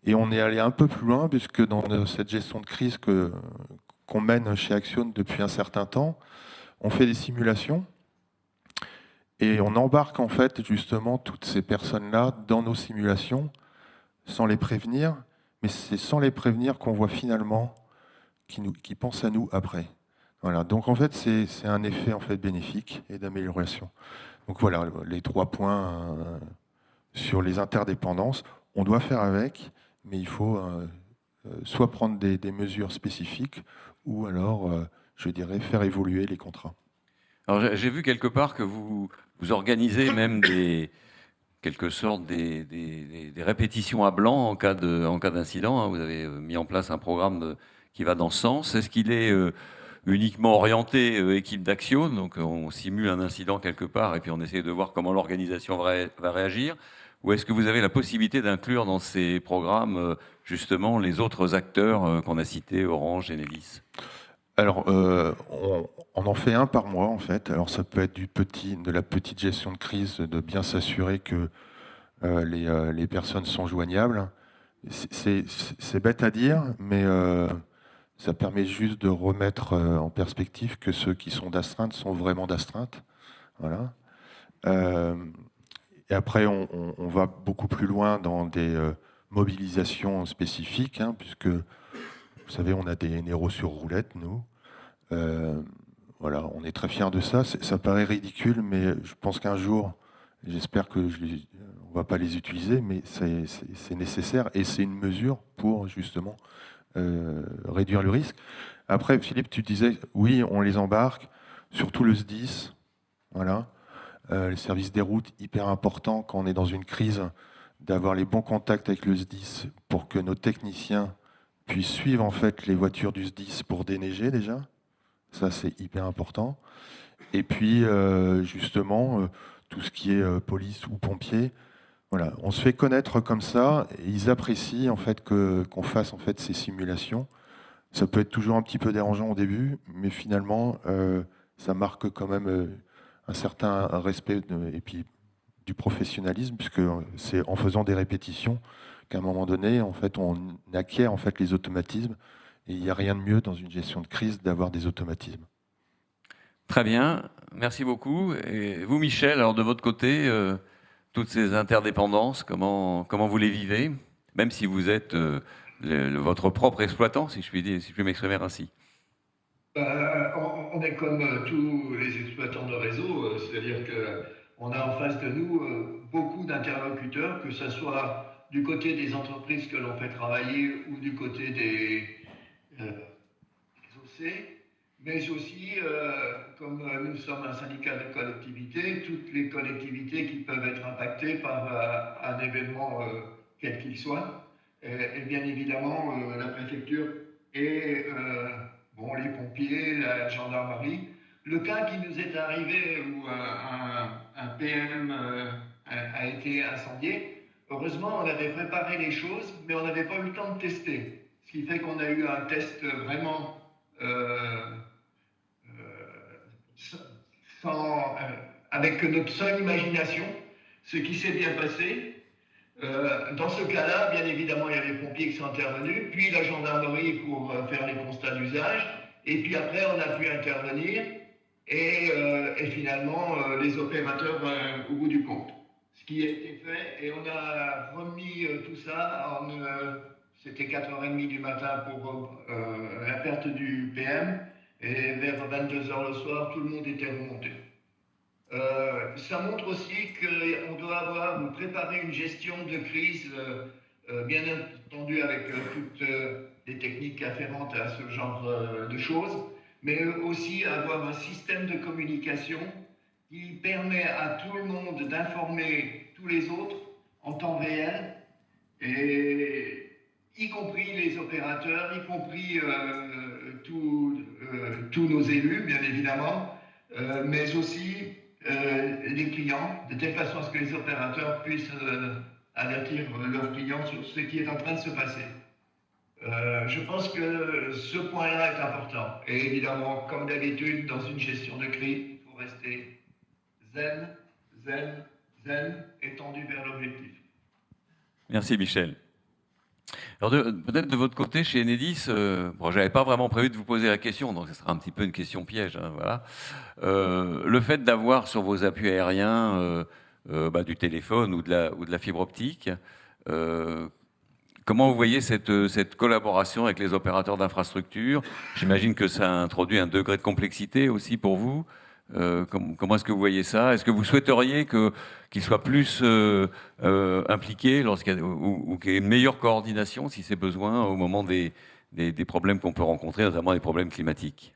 Et on est allé un peu plus loin, puisque dans cette gestion de crise qu'on mène chez Action depuis un certain temps, on fait des simulations et on embarque en fait justement toutes ces personnes-là dans nos simulations sans les prévenir. Mais c'est sans les prévenir qu'on voit finalement qui pensent à nous après. Voilà. Donc en fait, c'est un effet en fait bénéfique et d'amélioration. Donc voilà les 3 points sur les interdépendances. On doit faire avec, mais il faut soit prendre des mesures spécifiques ou alors, je dirais, faire évoluer les contrats. Alors j'ai vu quelque part que vous organisez même quelque sorte des répétitions à blanc en cas d'incident. Vous avez mis en place un programme qui va dans ce sens. Est-ce qu'il est uniquement orienté équipe d'action, donc on simule un incident quelque part et puis on essaie de voir comment l'organisation va réagir, ou est-ce que vous avez la possibilité d'inclure dans ces programmes justement les autres acteurs qu'on a cités, Orange, Enedis? Alors, on en fait un par mois, en fait. Alors, ça peut être de la petite gestion de crise, de bien s'assurer que les personnes sont joignables. C'est bête à dire, mais ça permet juste de remettre en perspective que ceux qui sont d'astreinte sont vraiment d'astreinte. Voilà. Et après, on va beaucoup plus loin dans des mobilisations spécifiques, hein, puisque, vous savez, on a des héros sur roulette, nous. Voilà, on est très fiers de ça. Ça paraît ridicule, mais je pense qu'un jour, j'espère que on va pas les utiliser, mais c'est nécessaire et c'est une mesure pour justement réduire le risque. Après, Philippe, tu disais, oui, on les embarque, surtout le SDIS, voilà, le service des routes, hyper important quand on est dans une crise, d'avoir les bons contacts avec le SDIS pour que nos techniciens puissent suivre en fait les voitures du SDIS pour déneiger déjà. Ça, c'est hyper important. Et puis, justement, tout ce qui est police ou pompiers, voilà, on se fait connaître comme ça, et ils apprécient en fait qu'on fasse en fait ces simulations. Ça peut être toujours un petit peu dérangeant au début, mais finalement, ça marque quand même un certain respect et puis du professionnalisme, puisque c'est en faisant des répétitions qu'à un moment donné, en fait, on acquiert en fait les automatismes. Et il n'y a rien de mieux dans une gestion de crise d'avoir des automatismes. Très bien, merci beaucoup. Et vous, Michel, alors de votre côté, toutes ces interdépendances, comment vous les vivez, même si vous êtes votre propre exploitant, si je puis m'exprimer ainsi? On est comme tous les exploitants de réseau, c'est-à-dire qu'on a en face de nous beaucoup d'interlocuteurs, que ce soit du côté des entreprises que l'on fait travailler ou du côté des OC, mais aussi, comme nous sommes un syndicat de collectivités, toutes les collectivités qui peuvent être impactées par un événement quel qu'il soit, et bien évidemment la préfecture et les pompiers, la gendarmerie. Le cas qui nous est arrivé où un PM a été incendié, heureusement, on avait préparé les choses, mais on n'avait pas eu le temps de tester. Ce qui fait qu'on a eu un test vraiment avec notre seule imagination, ce qui s'est bien passé. Dans ce cas-là, bien évidemment, il y a les pompiers qui sont intervenus, puis la gendarmerie pour faire les constats d'usage, et puis après, on a pu intervenir, et finalement, les opérateurs au bout du compte. Ce qui a été fait, et on a remis tout ça c'était 4h30 du matin pour la perte du PM, et vers 22h le soir, tout le monde était remonté. Ça montre aussi qu'on doit préparer une gestion de crise, bien entendu avec toutes les techniques afférentes à ce genre de choses, mais aussi avoir un système de communication qui permet à tout le monde d'informer tous les autres en temps réel, et y compris les opérateurs, y compris tous nos élus, bien évidemment, mais aussi les clients, de telle façon à ce que les opérateurs puissent avertir leurs clients sur ce qui est en train de se passer. Je pense que ce point-là est important. Et évidemment, comme d'habitude, dans une gestion de crise, il faut rester zen, et tendu vers l'objectif. Merci Michel. Alors peut-être de votre côté, chez Enedis, j'avais pas vraiment prévu de vous poser la question, donc ce sera un petit peu une question piège. Hein, voilà. Le fait d'avoir sur vos appuis aériens du téléphone ou de la fibre optique, comment vous voyez cette collaboration avec les opérateurs d'infrastructure? J'imagine que ça introduit un degré de complexité aussi pour vous. Comment est-ce que vous voyez ça? Est-ce que vous souhaiteriez qu'ils soient plus impliqués ou qu'il y ait une meilleure coordination, si c'est besoin, au moment des problèmes qu'on peut rencontrer, notamment des problèmes climatiques?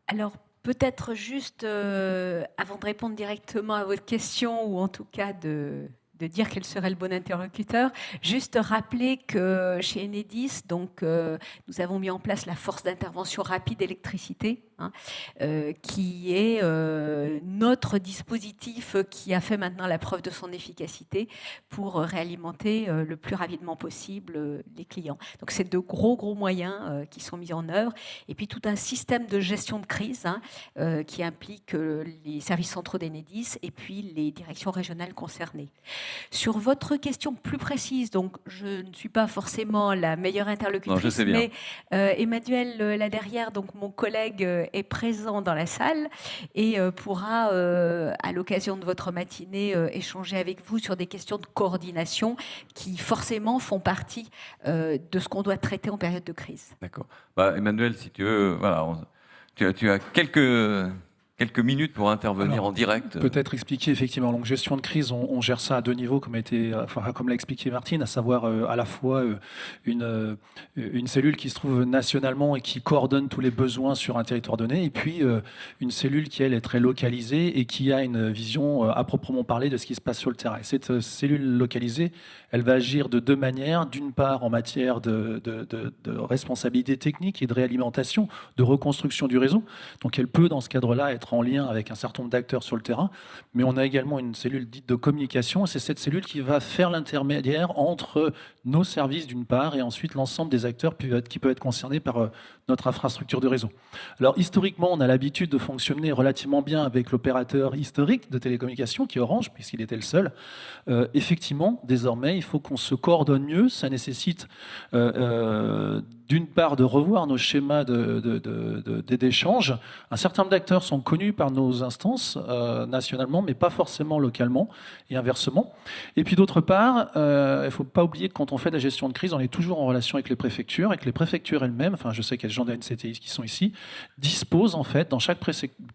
Alors, peut-être juste, avant de répondre directement à votre question, ou en tout cas de dire quel serait le bon interlocuteur. Juste rappeler que chez Enedis, donc, nous avons mis en place la force d'intervention rapide électricité, qui est notre dispositif qui a fait maintenant la preuve de son efficacité pour réalimenter le plus rapidement possible les clients. Donc c'est de gros moyens qui sont mis en œuvre. Et puis tout un système de gestion de crise qui implique les services centraux d'Enedis et puis les directions régionales concernées. Sur votre question plus précise, donc je ne suis pas forcément la meilleure interlocutrice, non, je sais bien. mais Emmanuel là derrière, donc mon collègue est présent dans la salle et pourra, à l'occasion de votre matinée, échanger avec vous sur des questions de coordination qui forcément font partie de ce qu'on doit traiter en période de crise. D'accord. Emmanuel, si tu veux, voilà, tu as quelques minutes pour intervenir. Alors, en direct. Peut-être expliquer effectivement. Donc, gestion de crise, on gère ça à 2 niveaux, comme l'a expliqué Martine, à savoir à la fois une cellule qui se trouve nationalement et qui coordonne tous les besoins sur un territoire donné, et puis une cellule qui, elle, est très localisée et qui a une vision à proprement parler de ce qui se passe sur le terrain. Et cette cellule localisée, elle va agir de 2 manières. D'une part, en matière de responsabilité technique et de réalimentation, de reconstruction du réseau. Donc, elle peut, dans ce cadre-là, être en lien avec un certain nombre d'acteurs sur le terrain, mais on a également une cellule dite de communication, et c'est cette cellule qui va faire l'intermédiaire entre nos services d'une part, et ensuite l'ensemble des acteurs qui peuvent être concernés par notre infrastructure de réseau. Alors historiquement, on a l'habitude de fonctionner relativement bien avec l'opérateur historique de télécommunications, qui est Orange, puisqu'il était le seul. Effectivement, désormais, il faut qu'on se coordonne mieux, ça nécessite d'une part de revoir nos schémas d'échange. Un certain nombre d'acteurs sont connus par nos instances nationalement, mais pas forcément localement, et inversement. Et puis d'autre part, il ne faut pas oublier que quand on fait de la gestion de crise, on est toujours en relation avec les préfectures, et que les préfectures elles-mêmes, enfin je sais qu'il y a des gens de la NCTI qui sont ici, disposent en fait, dans chaque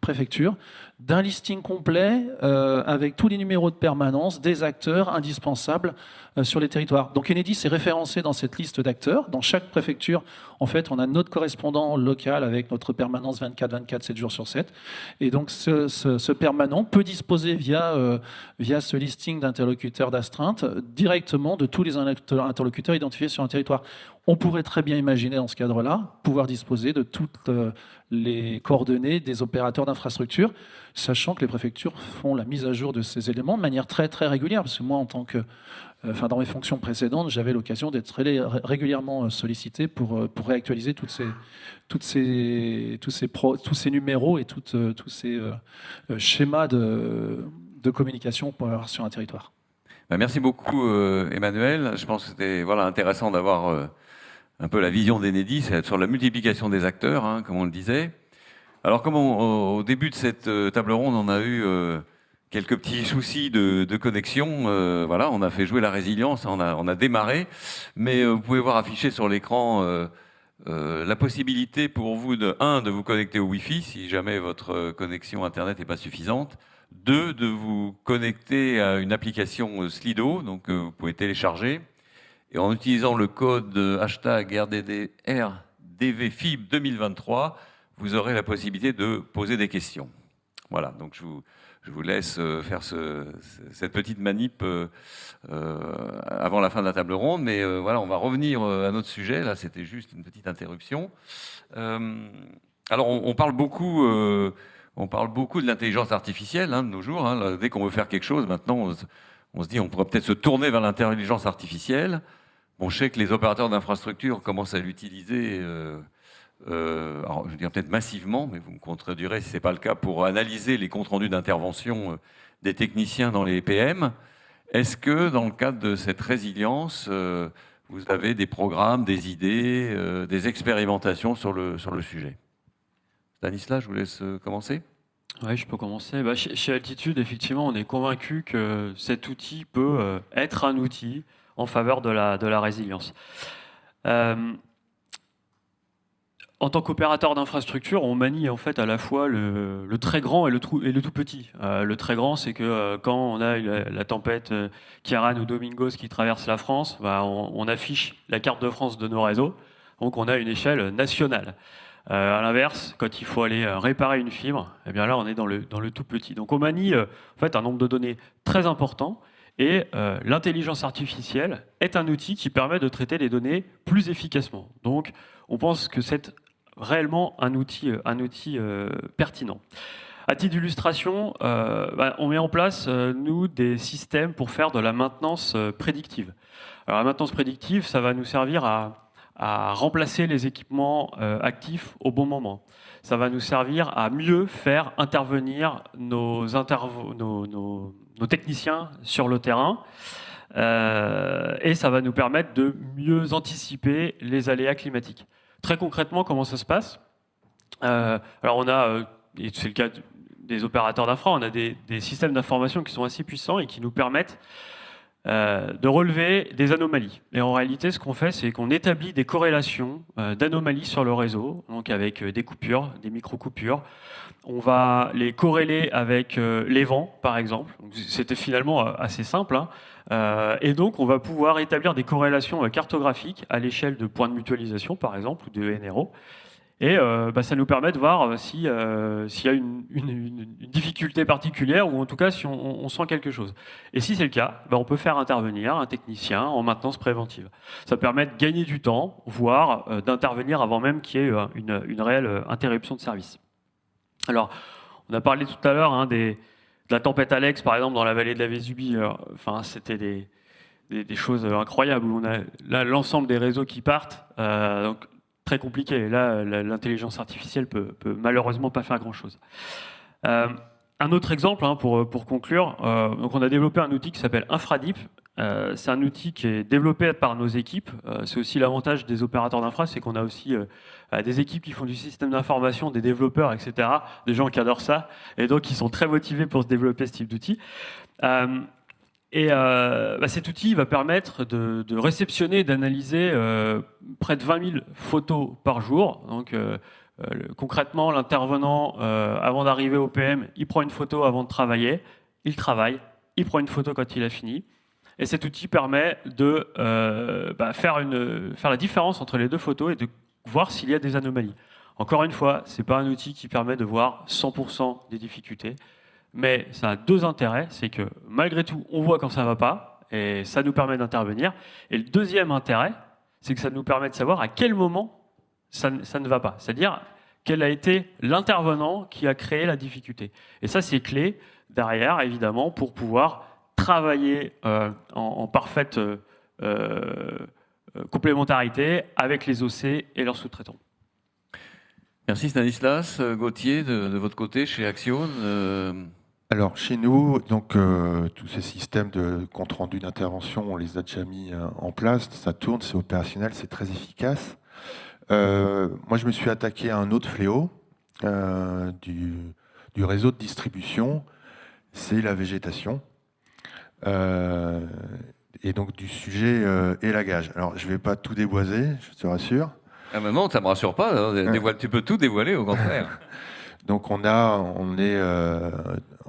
préfecture, d'un listing complet avec tous les numéros de permanence des acteurs indispensables sur les territoires. Donc Enedis est référencé dans cette liste d'acteurs. Dans chaque préfecture, en fait, on a notre correspondant local avec notre permanence 24/24, 7 jours sur 7. Et donc ce permanent peut disposer via ce listing d'interlocuteurs d'astreinte directement de tous les interlocuteurs identifiés sur un territoire. On pourrait très bien imaginer dans ce cadre-là pouvoir disposer de toutes les coordonnées des opérateurs d'infrastructure, sachant que les préfectures font la mise à jour de ces éléments de manière très très régulière. Parce que moi, dans mes fonctions précédentes, j'avais l'occasion d'être régulièrement sollicité pour réactualiser tous ces numéros et tous ces schémas de communication pour avoir sur un territoire. Merci beaucoup Emmanuel. Je pense que c'était intéressant d'avoir un peu la vision d'Enedis sur la multiplication des acteurs, comme on le disait. Alors comme au début de cette table ronde, on a eu quelques petits soucis de connexion. On a fait jouer la résilience, on a démarré. Mais vous pouvez voir affiché sur l'écran la possibilité pour vous de vous connecter au Wi-Fi si jamais votre connexion Internet n'est pas suffisante. 2, de vous connecter à une application Slido, donc vous pouvez télécharger. Et en utilisant le code hashtag RDVFIB 2023, vous aurez la possibilité de poser des questions. Voilà, donc je vous laisse faire cette petite manip avant la fin de la table ronde. Mais on va revenir à notre sujet. Là, c'était juste une petite interruption. Alors, on parle beaucoup de l'intelligence artificielle de nos jours. Dès qu'on veut faire quelque chose, maintenant, on se dit on pourrait peut-être se tourner vers l'intelligence artificielle. Bon, je sais que les opérateurs d'infrastructure commencent à l'utiliser, alors je veux dire peut-être massivement, mais vous me contredirez si ce n'est pas le cas, pour analyser les comptes rendus d'intervention des techniciens dans les PM. Est-ce que dans le cadre de cette résilience, vous avez des programmes, des idées, des expérimentations sur le sujet ? Stanislas, je vous laisse commencer. Oui, je peux commencer. Chez Altitude, effectivement, on est convaincu que cet outil peut être un outil en faveur de la résilience. En tant qu'opérateur d'infrastructure, on manie en fait à la fois le très grand et le tout petit. Le très grand, c'est que quand on a la tempête Kiaran ou Domingos qui traverse la France, on affiche la carte de France de nos réseaux, donc on a une échelle nationale. À l'inverse, quand il faut aller réparer une fibre, eh bien là, on est dans le tout petit. Donc on manie en fait un nombre de données très important Et l'intelligence artificielle est un outil qui permet de traiter les données plus efficacement. Donc, on pense que c'est réellement un outil pertinent. À titre d'illustration, on met en place, nous, des systèmes pour faire de la maintenance prédictive. Alors, la maintenance prédictive, ça va nous servir à remplacer les équipements actifs au bon moment. Ça va nous servir à mieux faire intervenir nos techniciens sur le terrain. Et ça va nous permettre de mieux anticiper les aléas climatiques. Très concrètement, comment ça se passe ? Alors on a, et c'est le cas des opérateurs d'infra, on a des systèmes d'information qui sont assez puissants et qui nous permettent de relever des anomalies. Et en réalité, ce qu'on fait, c'est qu'on établit des corrélations d'anomalies sur le réseau, donc avec des coupures, des micro-coupures. On va les corréler avec les vents, par exemple. C'était finalement assez simple, hein. Et donc, on va pouvoir établir des corrélations cartographiques à l'échelle de points de mutualisation, par exemple, ou de NRO. Et ça nous permet de voir s'il y a une difficulté particulière ou en tout cas si on sent quelque chose. Et si c'est le cas, on peut faire intervenir un technicien en maintenance préventive. Ça permet de gagner du temps, voire d'intervenir avant même qu'il y ait une réelle interruption de service. Alors, on a parlé tout à l'heure de la tempête Alex, par exemple, dans la vallée de la Vésubie. C'était des choses incroyables où on a là l'ensemble des réseaux qui partent. Donc, très compliqué. Là, l'intelligence artificielle peut malheureusement pas faire grand-chose. Un autre exemple, pour conclure, donc on a développé un outil qui s'appelle InfraDeep. C'est un outil qui est développé par nos équipes. C'est aussi l'avantage des opérateurs d'infra, c'est qu'on a aussi des équipes qui font du système d'information, des développeurs, etc. Des gens qui adorent ça, et donc qui sont très motivés pour se développer ce type d'outil. Cet outil va permettre de réceptionner et d'analyser près de 20 000 photos par jour. Donc, concrètement, l'intervenant, avant d'arriver au PM, il prend une photo avant de travailler, il travaille, il prend une photo quand il a fini. Et cet outil permet de faire la différence entre les deux photos et de voir s'il y a des anomalies. Encore une fois, ce n'est pas un outil qui permet de voir 100% des difficultés. Mais ça a deux intérêts, c'est que malgré tout, on voit quand ça ne va pas, et ça nous permet d'intervenir. Et le deuxième intérêt, c'est que ça nous permet de savoir à quel moment ça ne va pas. C'est-à-dire, quel a été l'intervenant qui a créé la difficulté. Et ça, c'est clé derrière, évidemment, pour pouvoir travailler en parfaite complémentarité avec les OC et leurs sous-traitants. Merci Stanislas. Gauthier, de votre côté, chez Axione Alors, chez nous, donc, tous ces systèmes de compte-rendu d'intervention, on les a déjà mis en place, ça tourne, c'est opérationnel, c'est très efficace. Moi, je me suis attaqué à un autre fléau du réseau de distribution, c'est la végétation. Et donc, du sujet élagage. Alors, je ne vais pas tout déboiser, je te rassure. Ah ben non, ça ne me rassure pas, tu peux tout dévoiler, au contraire. Donc on est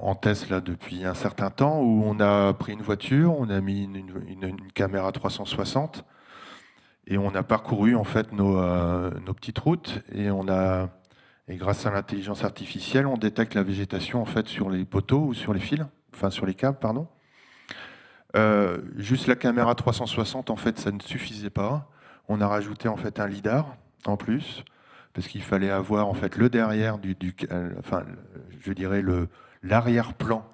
en test là depuis un certain temps où on a pris une voiture, on a mis une caméra 360 et on a parcouru en fait nos petites routes et grâce à l'intelligence artificielle, on détecte la végétation en fait sur les poteaux ou sur les fils, enfin sur les câbles, pardon. Juste la caméra 360 en fait ça ne suffisait pas. On a rajouté en fait un lidar en plus. Parce qu'il fallait avoir en fait le derrière je dirais l'arrière-plan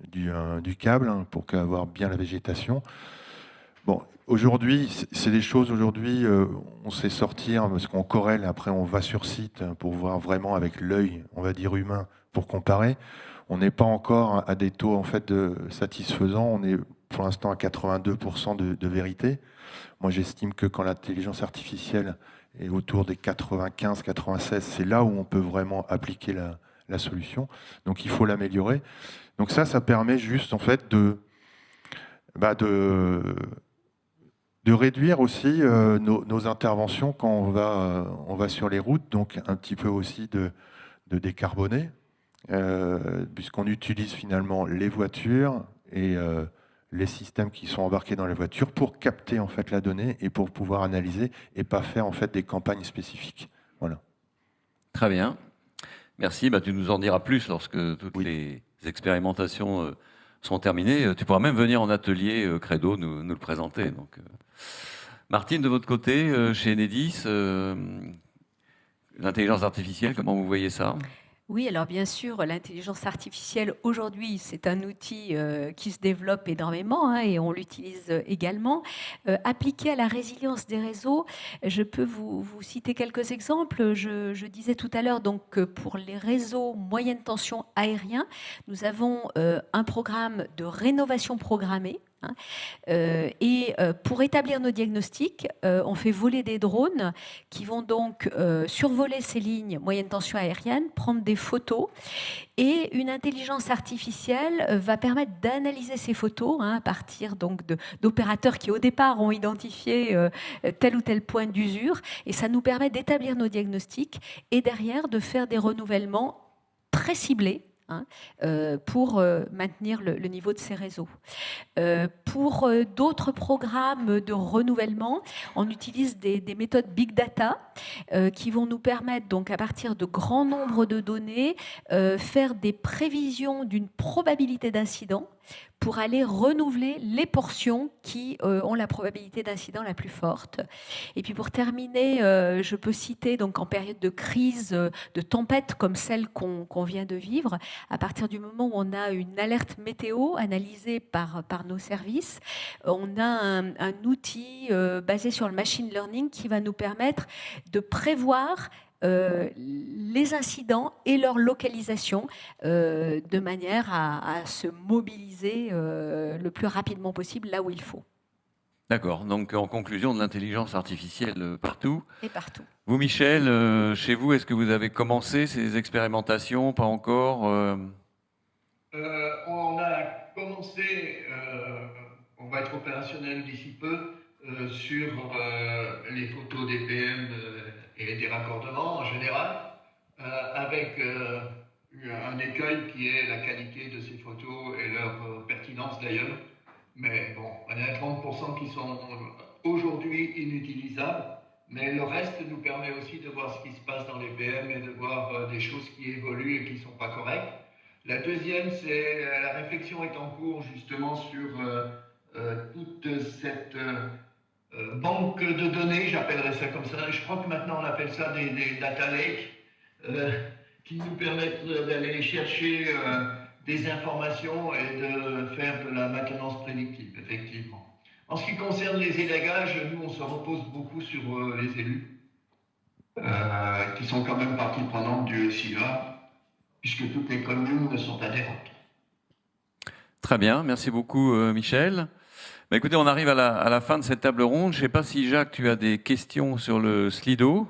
du câble pour avoir bien la végétation. Bon, aujourd'hui, c'est des choses. Aujourd'hui, on sait sortir parce qu'on corrèle. Après, on va sur site pour voir vraiment avec l'œil, on va dire humain, pour comparer. On n'est pas encore à des taux en fait satisfaisants. On est pour l'instant à 82% de vérité. Moi, j'estime que quand l'intelligence artificielle est autour des 95-96, c'est là où on peut vraiment appliquer la solution. Donc, il faut l'améliorer. Donc ça permet juste en fait de réduire aussi nos interventions quand on va sur les routes. Donc, un petit peu aussi de décarboner, puisqu'on utilise finalement les voitures et les systèmes qui sont embarqués dans les voitures pour capter en fait la donnée et pour pouvoir analyser et pas faire en fait des campagnes spécifiques. Voilà. Très bien. Merci. Tu nous en diras plus lorsque toutes les expérimentations seront terminées. Tu pourras même venir en atelier Credo nous le présenter. Donc, Martine, de votre côté, chez Enedis, l'intelligence artificielle, comment vous voyez ça ? Oui, alors bien sûr, l'intelligence artificielle, aujourd'hui, c'est un outil qui se développe énormément, hein, et on l'utilise également. Appliqué à la résilience des réseaux, je peux vous citer quelques exemples. Je disais tout à l'heure, donc, que pour les réseaux moyenne tension aériens, nous avons un programme de rénovation programmée. Pour établir nos diagnostics, on fait voler des drones qui vont donc survoler ces lignes moyenne tension aérienne, prendre des photos, et une intelligence artificielle va permettre d'analyser ces photos, hein, à partir donc d'opérateurs qui au départ ont identifié tel ou tel point d'usure, et ça nous permet d'établir nos diagnostics et derrière de faire des renouvellements très ciblés, hein, pour maintenir le niveau de ces réseaux. Pour d'autres programmes de renouvellement, on utilise des méthodes big data qui vont nous permettre, donc, à partir de grands nombres de données, faire des prévisions d'une probabilité d'incident pour aller renouveler les portions qui ont la probabilité d'incident la plus forte. Et puis pour terminer, je peux citer, donc, en période de crise, de tempête comme celle qu'on vient de vivre, à partir du moment où on a une alerte météo analysée par nos services, on a un outil basé sur le machine learning qui va nous permettre de prévoir les incidents et leur localisation de manière à se mobiliser le plus rapidement possible là où il faut. D'accord, donc en conclusion, de l'intelligence artificielle partout. Et partout. Vous, Michel, chez vous, est-ce que vous avez commencé ces expérimentations ? Pas encore On a commencé, on va être opérationnel d'ici peu, sur les photos des PM et des raccordements en général, avec un écueil qui est la qualité de ces photos et leur pertinence d'ailleurs. Mais bon, on a 30% qui sont aujourd'hui inutilisables, mais le reste nous permet aussi de voir ce qui se passe dans les PM et de voir des choses qui évoluent et qui ne sont pas correctes. La deuxième, c'est la réflexion est en cours justement sur toute cette banque de données, j'appellerais ça comme ça. Je crois que maintenant on appelle ça des data lakes, qui nous permettent d'aller chercher des informations et de faire de la maintenance prédictive, effectivement. En ce qui concerne les élégages, nous on se repose beaucoup sur les élus, qui sont quand même partie prenante du SIA, puisque toutes les communes sont adhérentes. Très bien, merci beaucoup Michel. Bah, écoutez, on arrive à la fin de cette table ronde. Je ne sais pas si Jacques, tu as des questions sur le Slido.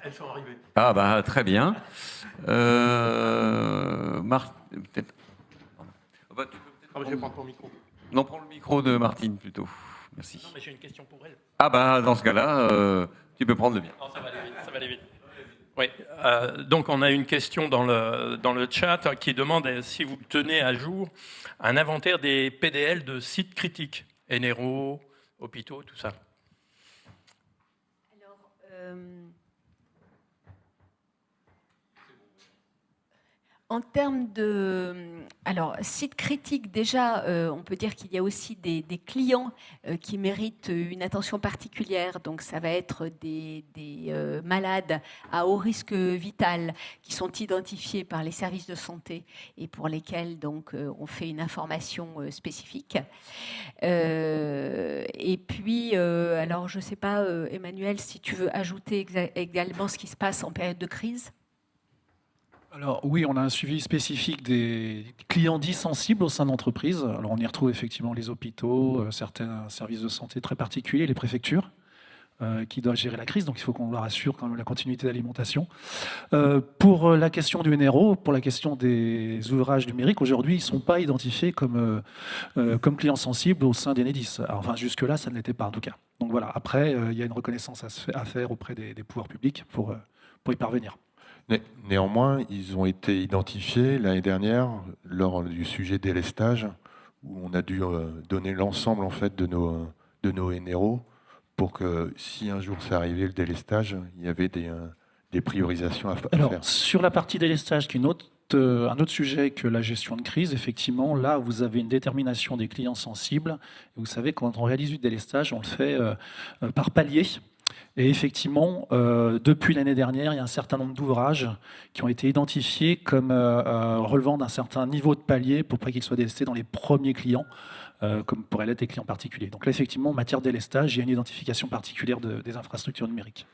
Elles sont arrivées. Ah bah très bien. Peut-être. Bah, tu peux peut-être Je vais prendre ton micro. Non, prends le micro de Martine plutôt. Merci. Non, mais j'ai une question pour elle. Ah bah dans ce cas-là, tu peux prendre le mien. Non, ça va aller vite. Ça va aller vite. Oui. Donc on a une question dans le chat qui demande si vous tenez à jour un inventaire des PDL de sites critiques, NRO, hôpitaux, tout ça. Alors, en termes de... Alors, site critique, déjà, on peut dire qu'il y a aussi des clients qui méritent une attention particulière. Donc, ça va être des malades à haut risque vital qui sont identifiés par les services de santé et pour lesquels, donc, on fait une information spécifique. Et puis, alors, je ne sais pas, Emmanuel, si tu veux ajouter également ce qui se passe en période de crise. Alors oui, on a un suivi spécifique des clients dits sensibles au sein d'entreprises. Alors on y retrouve effectivement les hôpitaux, certains services de santé très particuliers, les préfectures, qui doivent gérer la crise, donc il faut qu'on leur assure quand même la continuité d'alimentation. Pour la question du NRO, pour la question des ouvrages numériques, aujourd'hui, ils ne sont pas identifiés comme clients sensibles au sein d'Enedis. Enfin, jusque-là, ça ne l'était pas en tout cas. Donc voilà, après, il y a une reconnaissance à faire auprès des pouvoirs publics pour y parvenir. Néanmoins, ils ont été identifiés l'année dernière lors du sujet délestage, où on a dû donner l'ensemble en fait de nos NRO pour que si un jour ça arrivait le délestage, il y avait des priorisations à faire. Alors, sur la partie délestage, qui est une autre un autre sujet que la gestion de crise. Effectivement, là, vous avez une détermination des clients sensibles. Et vous savez, quand on réalise du délestage, on le fait par palier. Et effectivement, depuis l'année dernière, il y a un certain nombre d'ouvrages qui ont été identifiés comme relevant d'un certain niveau de palier pour pas qu'ils soient délestés dans les premiers clients, comme pourraient l'être des clients particuliers. Donc là, effectivement, en matière de délestage, il y a une identification particulière des infrastructures numériques.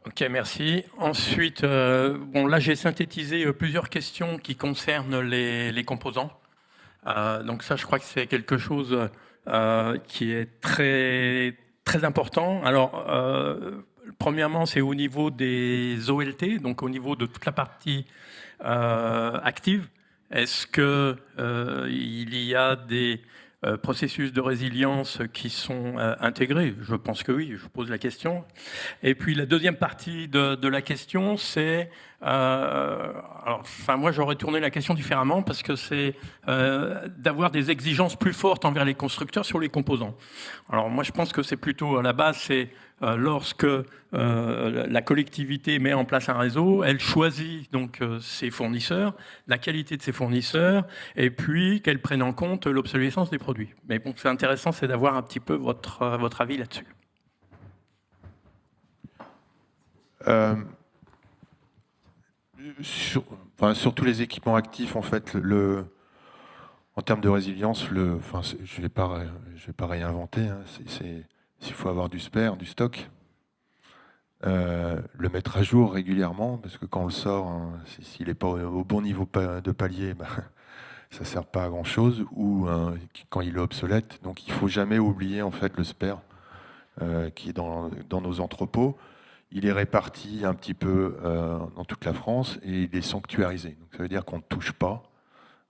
Ok, merci. Ensuite, là j'ai synthétisé plusieurs questions qui concernent les composants. Donc ça, je crois que c'est quelque chose qui est très, très important. Alors, premièrement, c'est au niveau des OLT, donc au niveau de toute la partie active. Est-ce qu'il y a des processus de résilience qui sont intégrés? Je pense que oui, je pose la question. Et puis la deuxième partie de la question, c'est... moi, j'aurais tourné la question différemment parce que c'est d'avoir des exigences plus fortes envers les constructeurs sur les composants. Alors moi, je pense que c'est plutôt, à la base, c'est lorsque la collectivité met en place un réseau, elle choisit donc ses fournisseurs, la qualité de ses fournisseurs, et puis qu'elle prenne en compte l'obsolescence des produits. Mais bon, c'est intéressant, c'est d'avoir un petit peu votre avis là-dessus. Sur tous les équipements actifs, en fait, en termes de résilience, je vais pas réinventer. Hein, s'il faut avoir du spare, du stock, le mettre à jour régulièrement, parce que quand on le sort, hein, s'il n'est pas au bon niveau de palier, ça ne sert pas à grand chose, ou quand il est obsolète. Donc il ne faut jamais oublier en fait le spare qui est dans nos entrepôts. Il est réparti un petit peu dans toute la France et il est sanctuarisé. Donc ça veut dire qu'on ne touche pas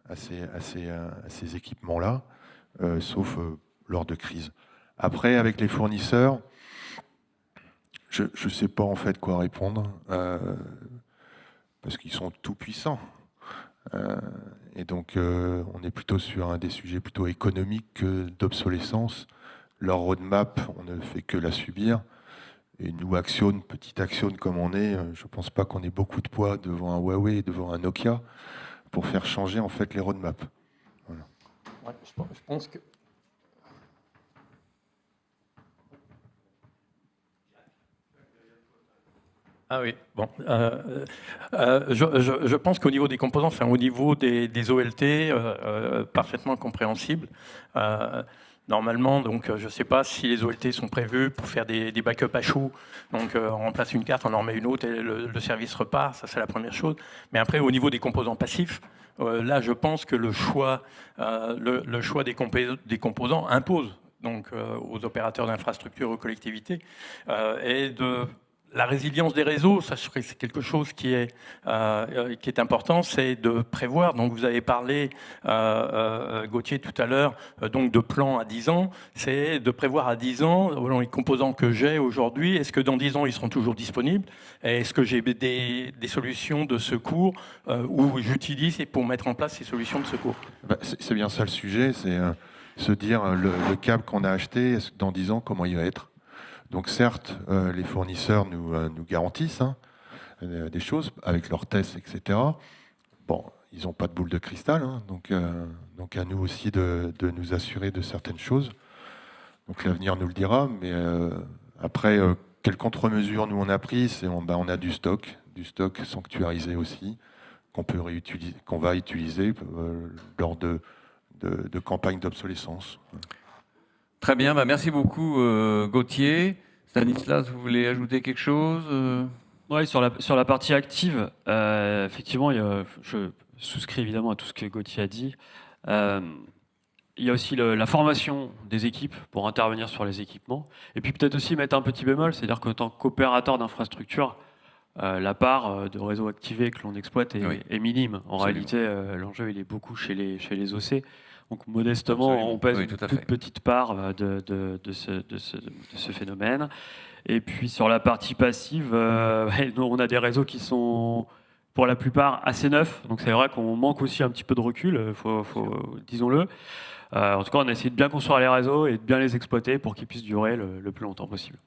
à ces équipements-là, sauf lors de crise. Après, avec les fournisseurs, je ne sais pas en fait quoi répondre, parce qu'ils sont tout puissants. Et donc, on est plutôt sur des sujets plutôt économiques que d'obsolescence. Leur roadmap, on ne fait que la subir. Et nous, Axione, petite Axione comme on est, je ne pense pas qu'on ait beaucoup de poids devant un Huawei, devant un Nokia, pour faire changer en fait les roadmaps. Voilà. Ouais, je pense que... Ah oui, bon. Je pense qu'au niveau des composants, enfin au niveau des OLT, parfaitement compréhensible. Normalement, donc, je ne sais pas si les OLT sont prévus pour faire des backups à chaud. Donc, on remplace une carte, on en remet une autre et le service repart. Ça, c'est la première chose. Mais après, au niveau des composants passifs, là, je pense que le choix des composants impose donc, aux opérateurs d'infrastructures, aux collectivités, et de... La résilience des réseaux, ça c'est quelque chose qui est important, c'est de prévoir. Donc vous avez parlé, Gauthier, tout à l'heure, donc de plan à 10 ans. C'est de prévoir à 10 ans les composants que j'ai aujourd'hui. Est-ce que dans 10 ans, ils seront toujours disponibles? Est-ce que j'ai des solutions de secours où j'utilise pour mettre en place ces solutions de secours? C'est bien ça le sujet, c'est se dire le câble qu'on a acheté, dans 10 ans, comment il va être? Donc certes, les fournisseurs nous garantissent des choses avec leurs tests, etc. Bon, ils n'ont pas de boule de cristal, hein, donc à nous aussi de nous assurer de certaines choses. Donc l'avenir nous le dira, mais après, quelles contre-mesures nous on a pris, c'est on a du stock sanctuarisé aussi, qu'on va utiliser lors de campagnes d'obsolescence. Très bien, merci beaucoup Gauthier. Stanislas, vous voulez ajouter quelque chose? Oui, sur la partie active, effectivement, je souscris évidemment à tout ce que Gauthier a dit. Il y a aussi la formation des équipes pour intervenir sur les équipements. Et puis peut-être aussi mettre un petit bémol, c'est-à-dire qu'en tant qu'opérateur d'infrastructure, la part de réseau activé que l'on exploite est minime. En réalité, l'enjeu il est beaucoup chez les OC. Donc modestement, Absolument. on pèse Oui, une tout à toute fait. petite part de ce phénomène. Et puis sur la partie passive, on a des réseaux qui sont pour la plupart assez neufs. Donc c'est vrai qu'on manque aussi un petit peu de recul, disons-le. En tout cas, on a essayé de bien construire les réseaux et de bien les exploiter pour qu'ils puissent durer le plus longtemps possible.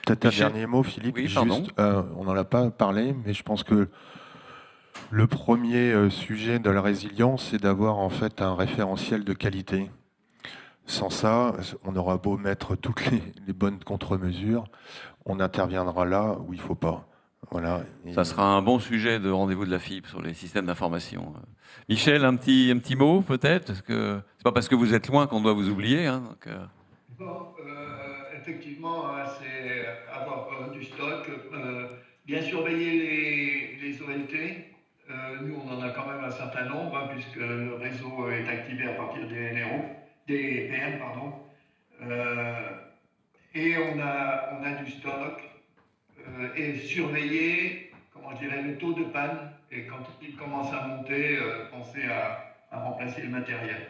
Peut-être un Michel. dernier mot, Philippe. Oui, pardon. Juste, on n'en a pas parlé, mais je pense que le premier sujet de la résilience, c'est d'avoir en fait un référentiel de qualité. Sans ça, on aura beau mettre toutes les bonnes contre-mesures, on interviendra là où il ne faut pas. Voilà. Ça sera un bon sujet de rendez-vous de la FIP sur les systèmes d'information. Michel, un petit mot peut-être, parce que c'est pas parce que vous êtes loin qu'on doit vous oublier. Hein, donc, Bon, effectivement, c'est avoir du stock, bien surveiller les OLT. Nous, on en a quand même un certain nombre, hein, puisque le réseau est activé à partir des NRO, des PM, pardon. Et on a du stock et surveiller, comment je dirais, le taux de panne. Et quand il commence à monter, penser à remplacer le matériel.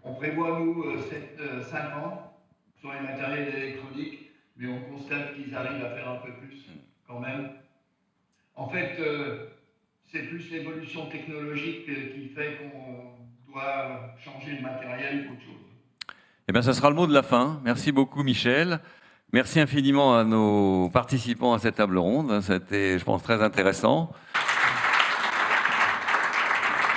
On prévoit, nous, 5 ans sur les matériels électroniques, mais on constate qu'ils arrivent à faire un peu plus quand même. En fait, c'est plus l'évolution technologique qui fait qu'on doit changer le matériel qu'autre chose. eh bien, ça sera le mot de la fin. Merci beaucoup, Michel. Merci infiniment à nos participants à cette table ronde. C'était, je pense, très intéressant.